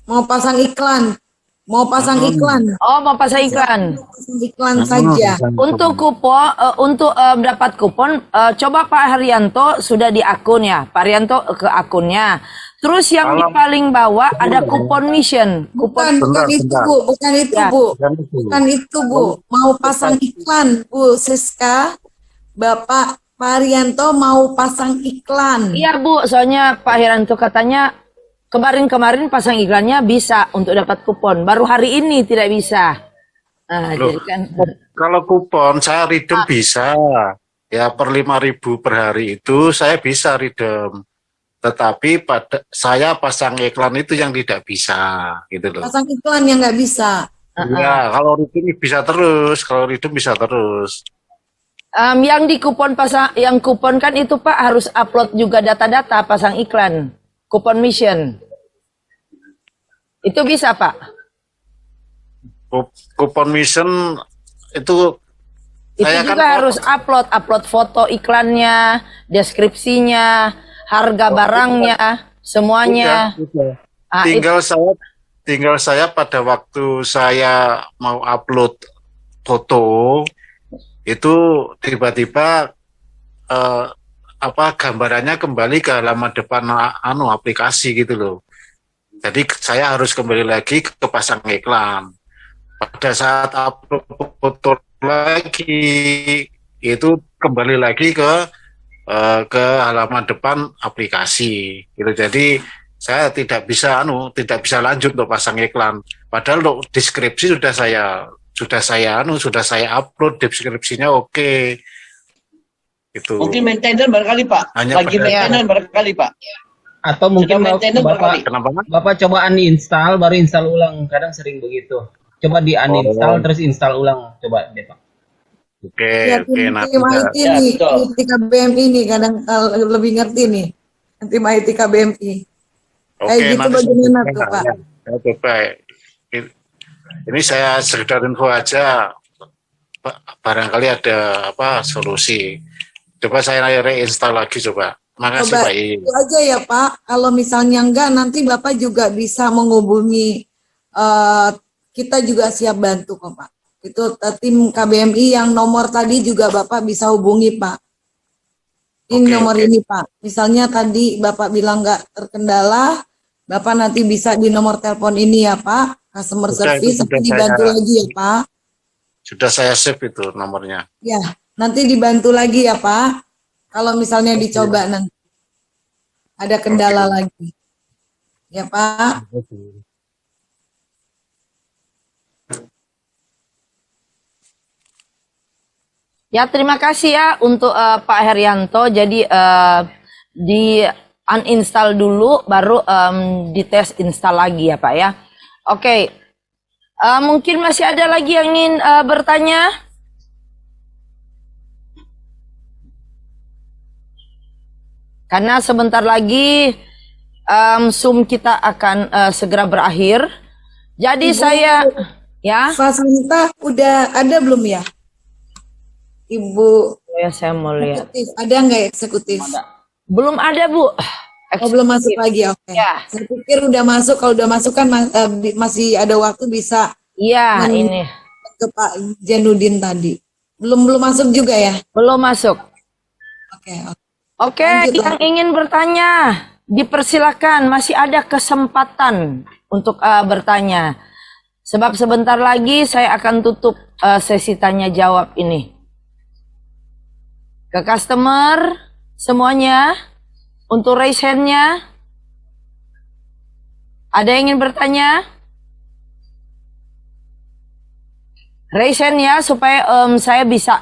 Mau pasang iklan. Mau pasang iklan. Oh, mau pasang iklan. Pasang iklan saja. Untuk kupon, untuk mendapat kupon, coba Pak Haryanto sudah di akun ya. Pak Haryanto ke akunnya. Terus yang di paling bawah ada Coupon Mission. Bukan itu Bu, bukan itu Ya. Bu. Bukan itu Bu. Mau pasang iklan Bu Siska. Bapak Pak Arianto mau pasang iklan. Iya Bu, soalnya Pak Haryanto katanya kemarin pasang iklannya bisa untuk dapat kupon. Baru hari ini tidak bisa. Nah, Loh, jadi kan kalau kupon saya redeem bisa. Ya per 5.000 per hari itu saya bisa redeem. Tetapi saya pasang iklan itu yang tidak bisa, gitu loh. Pasang iklan yang nggak bisa. Ya, kalau redeem bisa terus, kalau redeem bisa terus. yang di kupon yang kupon kan itu Pak harus upload juga data-data pasang iklan. Coupon Mission. Itu bisa Pak? Coupon Mission itu saya juga kan harus upload foto iklannya, deskripsinya, harga barangnya, semuanya. Udah. Ah, Tinggal saya pada waktu saya mau upload foto itu tiba-tiba gambarannya kembali ke halaman depan aplikasi gitu loh. Jadi saya harus kembali lagi ke pasang iklan. Pada saat upload foto lagi itu kembali lagi ke halaman depan aplikasi gitu. Jadi saya tidak bisa lanjut untuk pasang iklan. Padahal untuk deskripsi sudah saya upload deskripsinya oke. Gitu. Mungkin maintenance barangkali Pak. Lagi maintenance barangkali Pak. Atau mungkin Bapak coba uninstall baru install ulang. Kadang sering begitu. Coba di uninstall terus install ulang. Coba deh Pak. Ya, Oke. tim IT nih, tim KBMI nih kadang lebih ngerti nih. Tim IT KBMI. Kayak gitu bagaimana tuh Pak? Oke, baik. Ini saya sekedar info aja. Barangkali ada solusi. Coba saya reinstall lagi coba. Makasih Pak. Itu aja ya Pak. Kalau misalnya enggak, nanti Bapak juga bisa menghubungi. Kita juga siap bantu kok Pak. Itu tim KBMI yang nomor tadi juga Bapak bisa hubungi Pak. Ini nomor ini Pak. Misalnya tadi Bapak bilang enggak terkendala, Bapak nanti bisa di nomor telepon ini ya Pak. Customer service nanti dibantu lagi ya Pak. Sudah saya save itu nomornya. Ya, nanti dibantu lagi ya Pak. Kalau misalnya dicoba nanti ada kendala lagi. Ya Pak. Ya, terima kasih ya untuk Pak Herianto. Jadi di uninstall dulu, baru dites install lagi ya Pak ya. Oke, mungkin masih ada lagi yang ingin bertanya? Karena sebentar lagi Zoom kita akan segera berakhir. Jadi Ibu, saya, ya. Fasanta udah ada belum ya? Ibu Ya, saya mau lihat. ada nggak eksekutif? Belum ada Bu. Oh, belum masuk lagi, oke. Ya. Saya pikir udah masuk. Kalau udah masuk kan masih ada waktu bisa Iya, ini. ke Pak Janudin tadi. Belum masuk juga ya? Belum masuk. Oke. Oke, Lanjut, yang ingin bertanya, dipersilakan, masih ada kesempatan untuk bertanya. Sebab sebentar lagi saya akan tutup sesi tanya jawab ini. Ke customer semuanya, untuk raise hand-nya. Ada yang ingin bertanya? Raise hand ya, supaya saya bisa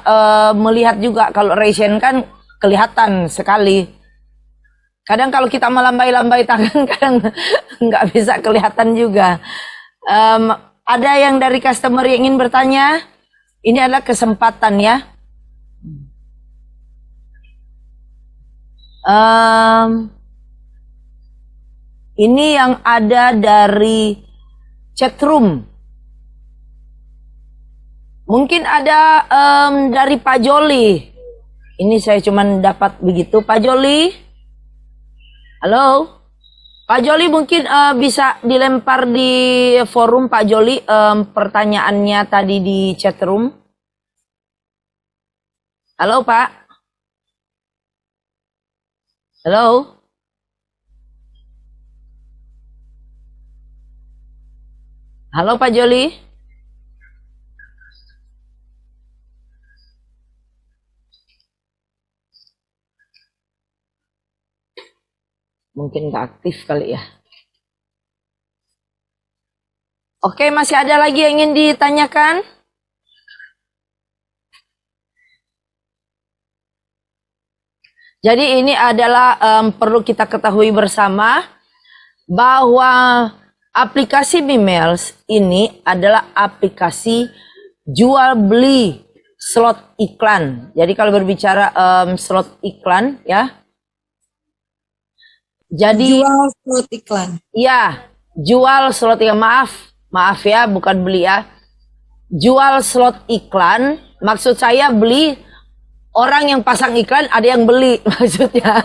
melihat juga. Kalau raise hand kan kelihatan sekali. Kadang kalau kita melambai-lambai tangan, kadang nggak bisa kelihatan juga. Ada yang dari customer yang ingin bertanya? Ini adalah kesempatan ya. Ini yang ada dari chat room. Mungkin ada dari Pak Joli. Ini saya cuma dapat begitu. Pak Joli. Halo. Pak Joli mungkin bisa dilempar di forum Pak Joli pertanyaannya tadi di chat room. Halo Pak. Halo. Halo Pak Joli. Mungkin nggak aktif kali ya. Oke, masih ada lagi yang ingin ditanyakan? Jadi ini adalah perlu kita ketahui bersama bahwa aplikasi Mimels ini adalah aplikasi jual beli slot iklan. Jadi kalau berbicara slot iklan ya. Jadi jual slot iklan. Iya, jual slot iklan. Maaf ya, bukan beli ya. Jual slot iklan, maksud saya beli, orang yang pasang iklan ada yang beli maksudnya.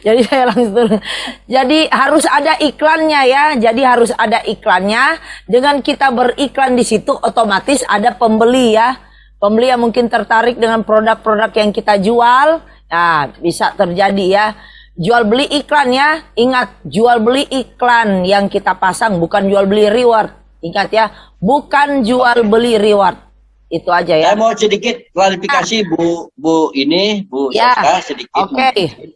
Jadi saya langsung. Jadi harus ada iklannya ya. Jadi harus ada iklannya. Dengan kita beriklan di situ otomatis ada pembeli ya. Pembeli yang mungkin tertarik dengan produk-produk yang kita jual. Nah, bisa terjadi ya. Jual beli iklan ya, ingat jual beli iklan yang kita pasang, bukan jual beli reward. Ingat ya, bukan jual beli reward. Itu aja ya. Saya mau sedikit klarifikasi Bu Ya, Saska sedikit. Oke.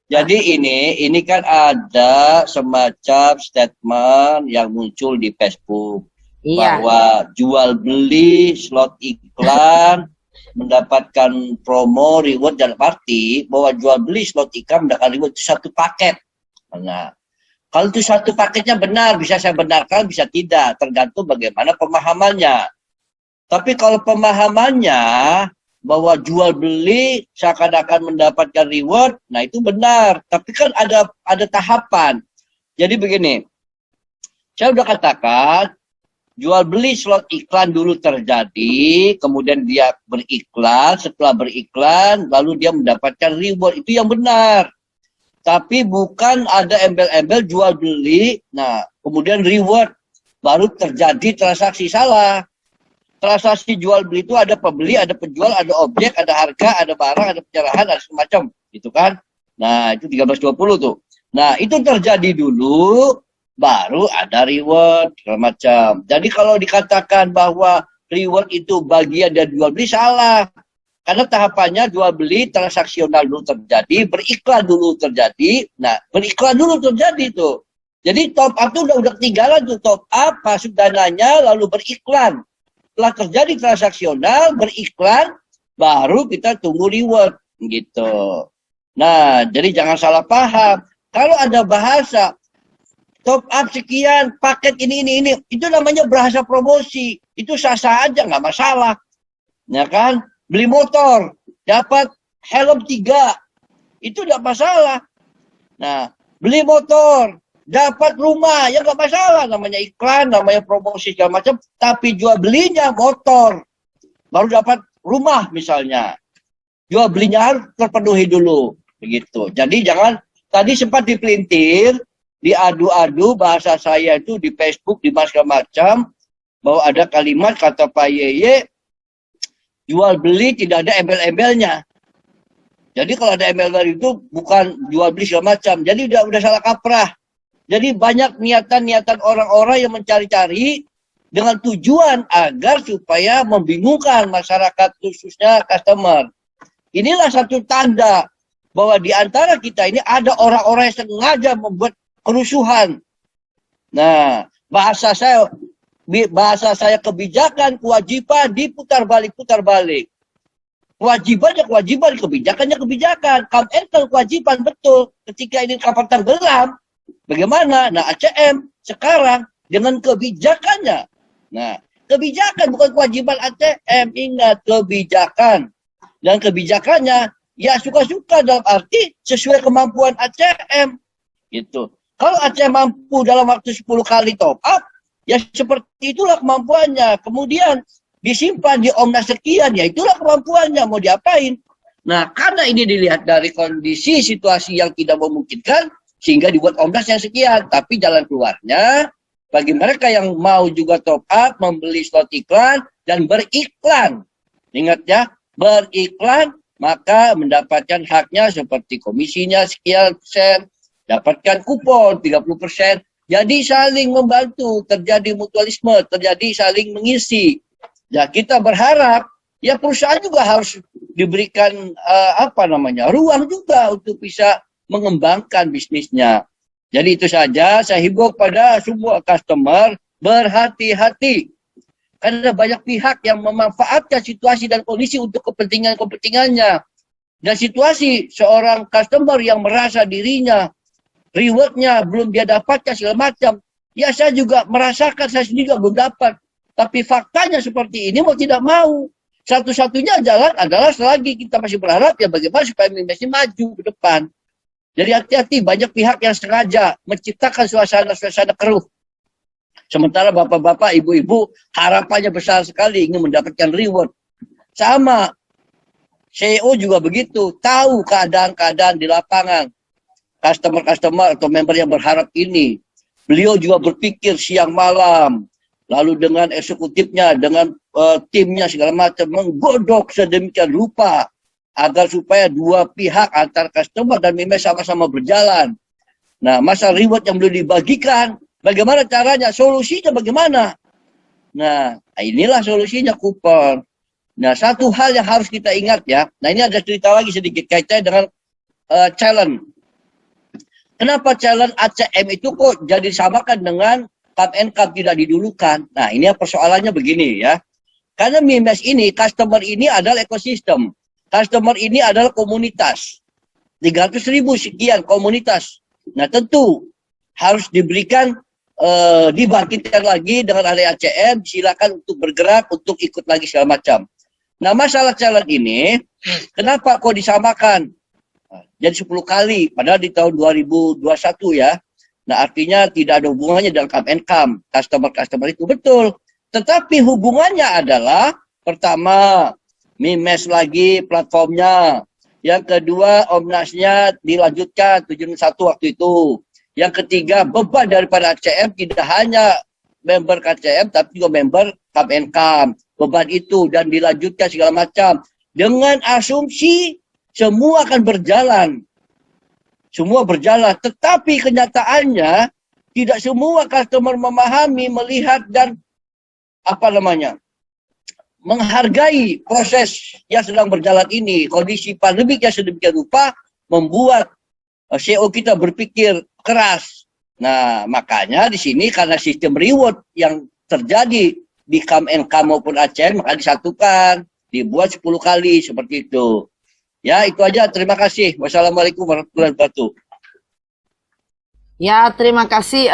Jadi ini kan ada semacam statement yang muncul di Facebook Iya. bahwa jual beli slot iklan mendapatkan promo reward dan arti bahwa jual beli slot iklan mendapatkan reward itu satu paket. Nah, kalau itu satu paketnya benar, bisa saya benarkan, bisa tidak, tergantung bagaimana pemahamannya. Tapi kalau pemahamannya bahwa jual beli seakan-akan mendapatkan reward, nah itu benar. Tapi kan ada tahapan. Jadi begini, saya sudah katakan jual beli slot iklan dulu terjadi, kemudian dia beriklan, setelah beriklan, lalu dia mendapatkan reward, itu yang benar. Tapi bukan ada embel-embel jual beli, nah kemudian reward, baru terjadi transaksi, salah. Transaksi jual beli itu ada pembeli, ada penjual, ada objek, ada harga, ada barang, ada penyerahan, ada semacam, gitu kan. Nah itu 1320 tuh. Nah itu terjadi dulu, baru ada reward segala macam. Jadi kalau dikatakan bahwa reward itu bagian dari jual beli, salah. Karena tahapannya jual beli transaksional dulu terjadi, beriklan dulu terjadi. Nah, beriklan dulu terjadi tuh. Jadi top up itu udah ketinggalan tuh, top up, masuk dananya lalu beriklan. Setelah terjadi transaksional, beriklan, baru kita tunggu reward gitu. Nah, jadi jangan salah paham. Kalau ada bahasa top up sekian, paket ini, itu namanya bahasa promosi. Itu sah-sah aja, nggak masalah. Ya kan? Beli motor, dapat helm 3, itu nggak masalah. Nah, beli motor, dapat rumah, ya nggak masalah. Namanya iklan, namanya promosi, segala macam. Tapi jual belinya motor, baru dapat rumah misalnya. Jual belinya harus terpenuhi dulu. Begitu. Jadi jangan, tadi sempat dipelintir, diadu-adu bahasa saya itu di Facebook, di segala macam, bahwa ada kalimat kata Pak Yeye, jual beli tidak ada embel-embelnya. Jadi kalau ada embel-embel itu bukan jual beli segala macam. Jadi udah salah kaprah. Jadi banyak niatan-niatan orang-orang yang mencari-cari dengan tujuan agar supaya membingungkan masyarakat, khususnya customer. Inilah satu tanda bahwa di antara kita ini ada orang-orang yang sengaja membuat kerusuhan. Nah, bahasa saya kebijakan, kewajiban diputar balik. Kewajiban, kebijakan. Come and come kewajiban, betul. Ketika ini kapal tenggelam, bagaimana? Nah, ACM sekarang dengan kebijakannya. Nah, kebijakan bukan kewajiban ACM, ingat kebijakan. Dan kebijakannya, ya suka-suka dalam arti sesuai kemampuan ACM. Gitu. Kalau ACM mampu dalam waktu 10 kali top up, ya seperti itulah kemampuannya. Kemudian disimpan di Omnas sekian, ya itulah kemampuannya, mau diapain. Nah, karena ini dilihat dari kondisi situasi yang tidak memungkinkan, sehingga dibuat Omnas yang sekian. Tapi jalan keluarnya, bagi mereka yang mau juga top up, membeli slot iklan, dan beriklan. Ingat ya, beriklan, maka mendapatkan haknya seperti komisinya sekian persen, dapatkan kupon 30%. Jadi saling membantu, terjadi mutualisme, terjadi saling mengisi. Ya, kita berharap ya perusahaan juga harus diberikan ruang juga untuk bisa mengembangkan bisnisnya. Jadi itu saja, saya himbau pada semua customer berhati-hati. Karena banyak pihak yang memanfaatkan situasi dan kondisi untuk kepentingannya. Dan situasi seorang customer yang merasa dirinya rewardnya belum dia dapatkan segala macam. Ya saya juga merasakan, saya sendiri juga belum dapat. Tapi faktanya seperti ini mau tidak mau. Satu-satunya jalan adalah selagi kita masih berharap ya bagaimana supaya MIMES ini maju ke depan. Jadi hati-hati, banyak pihak yang sengaja menciptakan suasana-suasana keruh. Sementara bapak-bapak, ibu-ibu harapannya besar sekali ingin mendapatkan reward. Sama, CEO juga begitu, tahu keadaan-keadaan di lapangan. Customer-customer atau member yang berharap ini. Beliau juga berpikir siang malam. Lalu dengan eksekutifnya, dengan timnya segala macam, menggodok sedemikian rupa. Agar supaya dua pihak antara customer dan MIMES sama-sama berjalan. Nah, masa reward yang belum dibagikan, bagaimana caranya? Solusinya bagaimana? Nah, inilah solusinya kupon. Nah, satu hal yang harus kita ingat ya. Nah, ini ada cerita lagi sedikit kaitannya dengan challenge. Kenapa challenge ACM itu kok jadi disamakan dengan Come and Come tidak didulukan? Nah, ini persoalannya begini ya. Karena MIMES ini, customer ini adalah ekosistem. Customer ini adalah komunitas. 300.000 sekian komunitas. Nah, tentu harus diberikan, dibangkitkan lagi dengan ada ACM, silakan untuk bergerak, untuk ikut lagi segala macam. Nah, masalah challenge ini, kenapa kok disamakan? Jadi 10 kali, padahal di tahun 2021 ya. Nah, artinya tidak ada hubungannya dengan Come and Come. Customer-customer itu betul. Tetapi hubungannya adalah, pertama, MIMES lagi platformnya. Yang kedua, Omnasnya dilanjutkan 71 waktu itu. Yang ketiga, beban daripada ACM tidak hanya member KCM, tapi juga member Come and Come. Beban itu dan dilanjutkan segala macam. Dengan asumsi semua akan berjalan. Semua berjalan, tetapi kenyataannya tidak semua customer memahami, melihat dan menghargai proses yang sedang berjalan ini. Kondisi pandemik yang sedemikian rupa membuat CEO kita berpikir keras. Nah, makanya di sini karena sistem reward yang terjadi di Come and Come maupun ACM maka disatukan, dibuat 10 kali seperti itu. Ya, itu aja. Terima kasih. Wassalamualaikum warahmatullahi wabarakatuh. Ya, terima kasih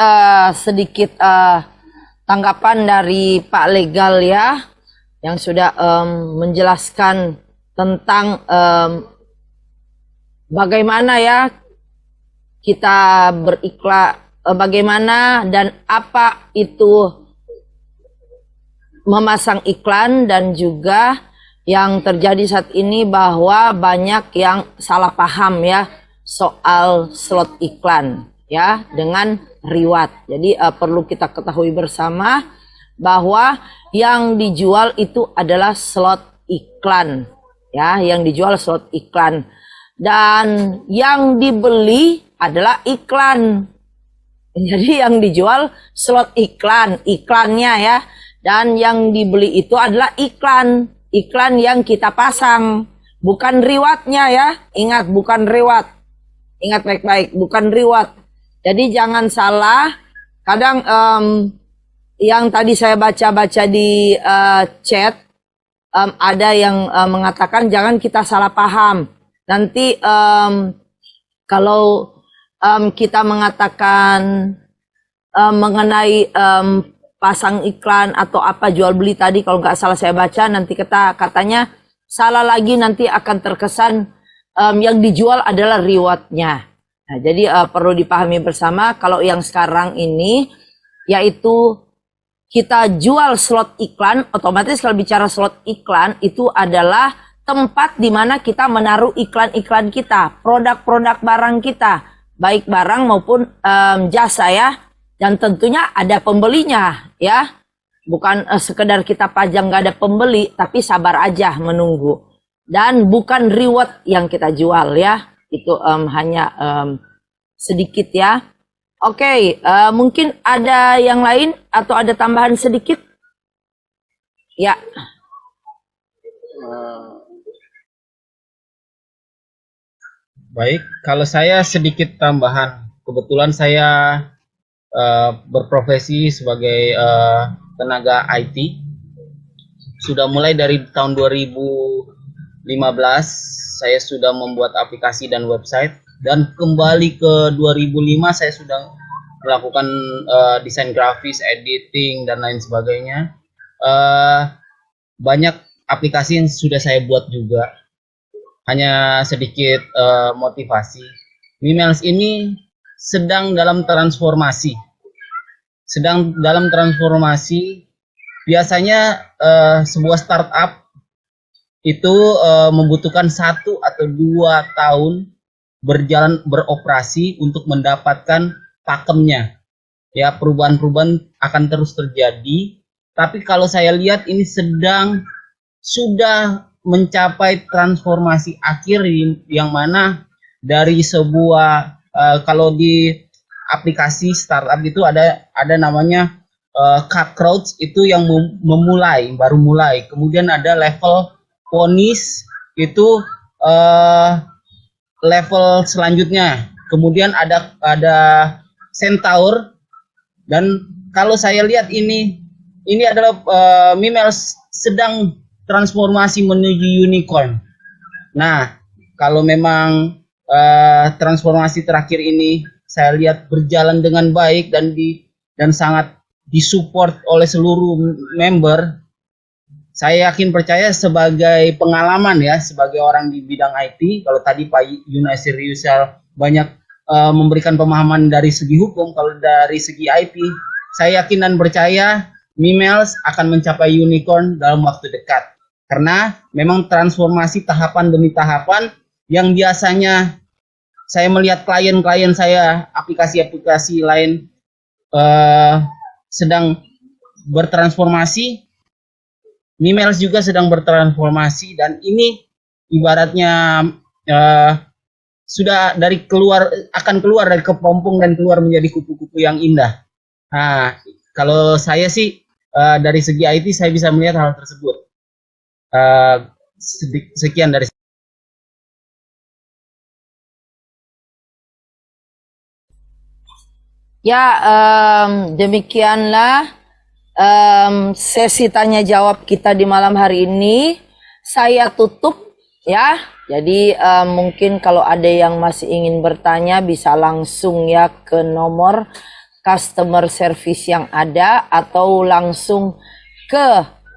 sedikit tanggapan dari Pak Legal ya, yang sudah menjelaskan tentang bagaimana ya kita beriklan, bagaimana dan apa itu memasang iklan, dan juga yang terjadi saat ini bahwa banyak yang salah paham ya soal slot iklan ya dengan reward. Jadi perlu kita ketahui bersama bahwa yang dijual itu adalah slot iklan, ya, yang dijual slot iklan, dan yang dibeli adalah iklan. Jadi yang dijual slot iklan, iklannya ya, dan yang dibeli itu adalah iklan, iklan yang kita pasang, bukan riwatnya ya. Ingat, bukan riwat. Ingat baik-baik, bukan riwat. Jadi jangan salah. Kadang yang tadi saya baca-baca di chat, ada yang mengatakan jangan kita salah paham. Nanti kalau kita mengatakan mengenai pasang iklan atau apa jual beli tadi, kalau nggak salah saya baca, nanti kita katanya salah lagi, nanti akan terkesan yang dijual adalah rewardnya. Nah, jadi perlu dipahami bersama kalau yang sekarang ini yaitu kita jual slot iklan. Otomatis kalau bicara slot iklan itu adalah tempat di mana kita menaruh iklan-iklan kita, produk-produk barang kita, baik barang maupun jasa ya, dan tentunya ada pembelinya ya, bukan sekedar kita pajang nggak ada pembeli, tapi sabar aja menunggu, dan bukan reward yang kita jual ya, itu hanya sedikit ya. Oke, mungkin ada yang lain atau ada tambahan sedikit ya. Baik, kalau saya sedikit tambahan. Kebetulan saya berprofesi sebagai tenaga IT. Sudah mulai dari tahun 2015 saya sudah membuat aplikasi dan website, dan kembali ke 2005 saya sudah melakukan desain grafis, editing dan lain sebagainya. Banyak aplikasi yang sudah saya buat juga. Hanya sedikit motivasi. Mimels ini sedang dalam transformasi. Biasanya sebuah startup itu membutuhkan 1 atau 2 tahun beroperasi untuk mendapatkan pakemnya. Ya, perubahan-perubahan akan terus terjadi. Tapi kalau saya lihat ini sudah mencapai transformasi akhir, yang mana dari sebuah kalau di aplikasi startup itu ada namanya cutthroat, itu yang baru mulai. Kemudian ada level ponies, itu level selanjutnya. Kemudian ada centaur, dan kalau saya lihat ini adalah Mimels sedang transformasi menuju unicorn. Nah, kalau memang transformasi terakhir ini saya lihat berjalan dengan baik dan sangat disupport oleh seluruh member, saya yakin percaya sebagai pengalaman ya, sebagai orang di bidang IT, kalau tadi Pak Yunasir Yusel banyak memberikan pemahaman dari segi hukum, kalau dari segi IT, saya yakin dan percaya Mimels akan mencapai unicorn dalam waktu dekat. Karena memang transformasi tahapan demi tahapan, yang biasanya saya melihat klien-klien saya, aplikasi-aplikasi lain sedang bertransformasi, Mimels juga sedang bertransformasi, dan ini ibaratnya sudah akan keluar dari kepompong dan keluar menjadi kupu-kupu yang indah. Nah, kalau saya sih dari segi IT saya bisa melihat hal tersebut. Sekian dari saya. Ya, demikianlah sesi tanya jawab kita di malam hari ini. Saya tutup ya. Jadi mungkin kalau ada yang masih ingin bertanya bisa langsung ya ke nomor customer service yang ada, atau langsung ke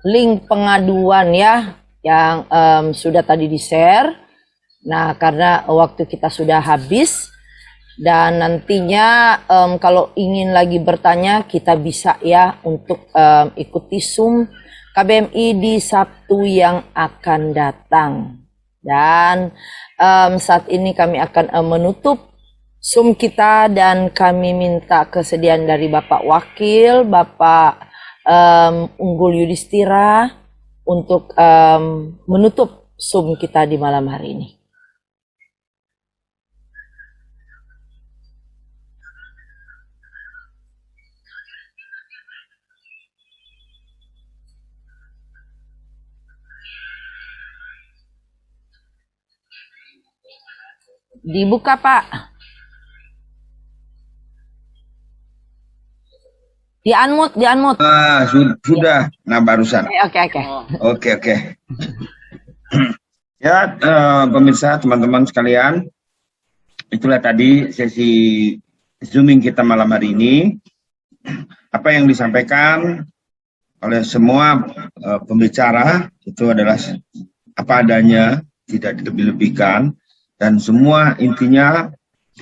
link pengaduan ya yang sudah tadi di-share. Nah, karena waktu kita sudah habis, dan nantinya kalau ingin lagi bertanya kita bisa ya untuk ikuti Zoom KBMI di Sabtu yang akan datang. Dan saat ini kami akan menutup Zoom kita, dan kami minta kesediaan dari Bapak Wakil, Bapak Unggul Yudhistira untuk menutup Zoom kita di malam hari ini. Dibuka, Pak. Di-unmute. Sudah. Nah, barusan. Oke. Ya, pemirsa, teman-teman sekalian, itulah tadi sesi Zooming kita malam hari ini. Apa yang disampaikan oleh semua pembicara itu adalah apa adanya, tidak dilebih-lebihkan. Dan semua intinya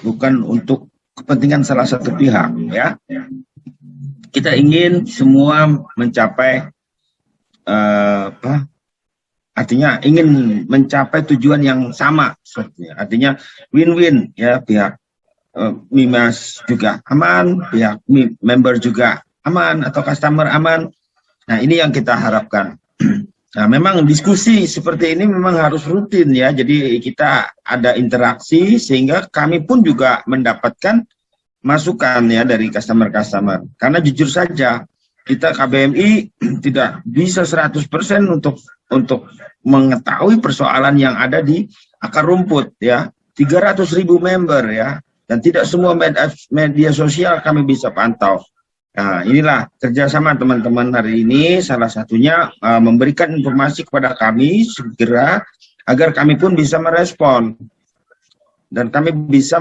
bukan untuk kepentingan salah satu pihak, ya. Kita ingin semua mencapai artinya ingin mencapai tujuan yang sama, artinya win-win, ya, pihak Mimas juga aman, pihak member juga aman atau customer aman. Nah, ini yang kita harapkan. Nah, memang diskusi seperti ini memang harus rutin, ya. Jadi kita ada interaksi sehingga kami pun juga mendapatkan masukan, ya, dari customer-customer. Karena jujur saja kita KBMI tidak bisa 100% untuk mengetahui persoalan yang ada di akar rumput, ya. 300.000 member, ya. Dan tidak semua media sosial kami bisa pantau. Nah, inilah kerjasama teman-teman hari ini, salah satunya memberikan informasi kepada kami segera agar kami pun bisa merespon dan kami bisa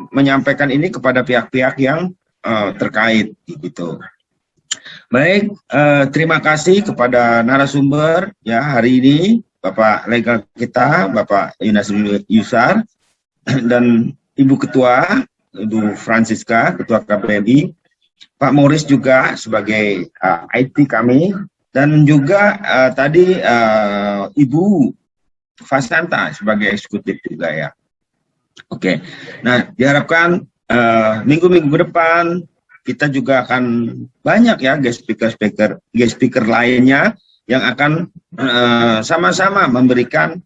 menyampaikan ini kepada pihak-pihak yang terkait, gitu. Baik, terima kasih kepada narasumber, ya, hari ini Bapak legal kita, Bapak Yunasri Yusar, dan Ibu Ketua, Ibu Francisca, Ketua KBMI. Pak Morris juga sebagai IT kami, dan juga tadi Ibu Fasanta sebagai eksekutif juga, ya. Oke, nah diharapkan minggu-minggu ke depan kita juga akan banyak, ya, guest speaker lainnya yang akan sama-sama memberikan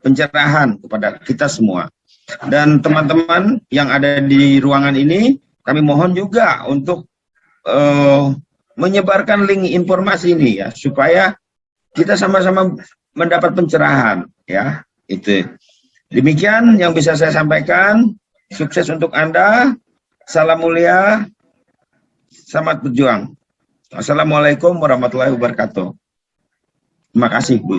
pencerahan kepada kita semua. Dan teman-teman yang ada di ruangan ini, kami mohon juga untuk menyebarkan link informasi ini, ya, supaya kita sama-sama mendapat pencerahan, ya. Itu. Demikian yang bisa saya sampaikan. Sukses untuk Anda. Salam mulia. Selamat berjuang. Assalamualaikum warahmatullahi wabarakatuh. Terima kasih, Bu.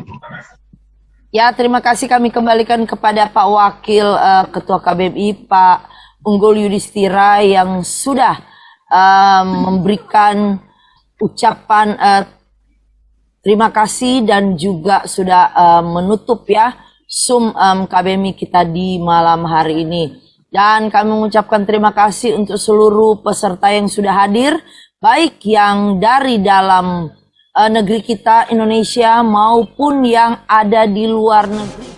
Ya, terima kasih kami kembalikan kepada Pak Wakil Ketua KBMI, Pak Unggul Yudhistira, yang sudah memberikan ucapan terima kasih dan juga sudah menutup, ya, Zoom KBMI kita di malam hari ini. Dan kami mengucapkan terima kasih untuk seluruh peserta yang sudah hadir, baik yang dari dalam negeri kita Indonesia maupun yang ada di luar negeri.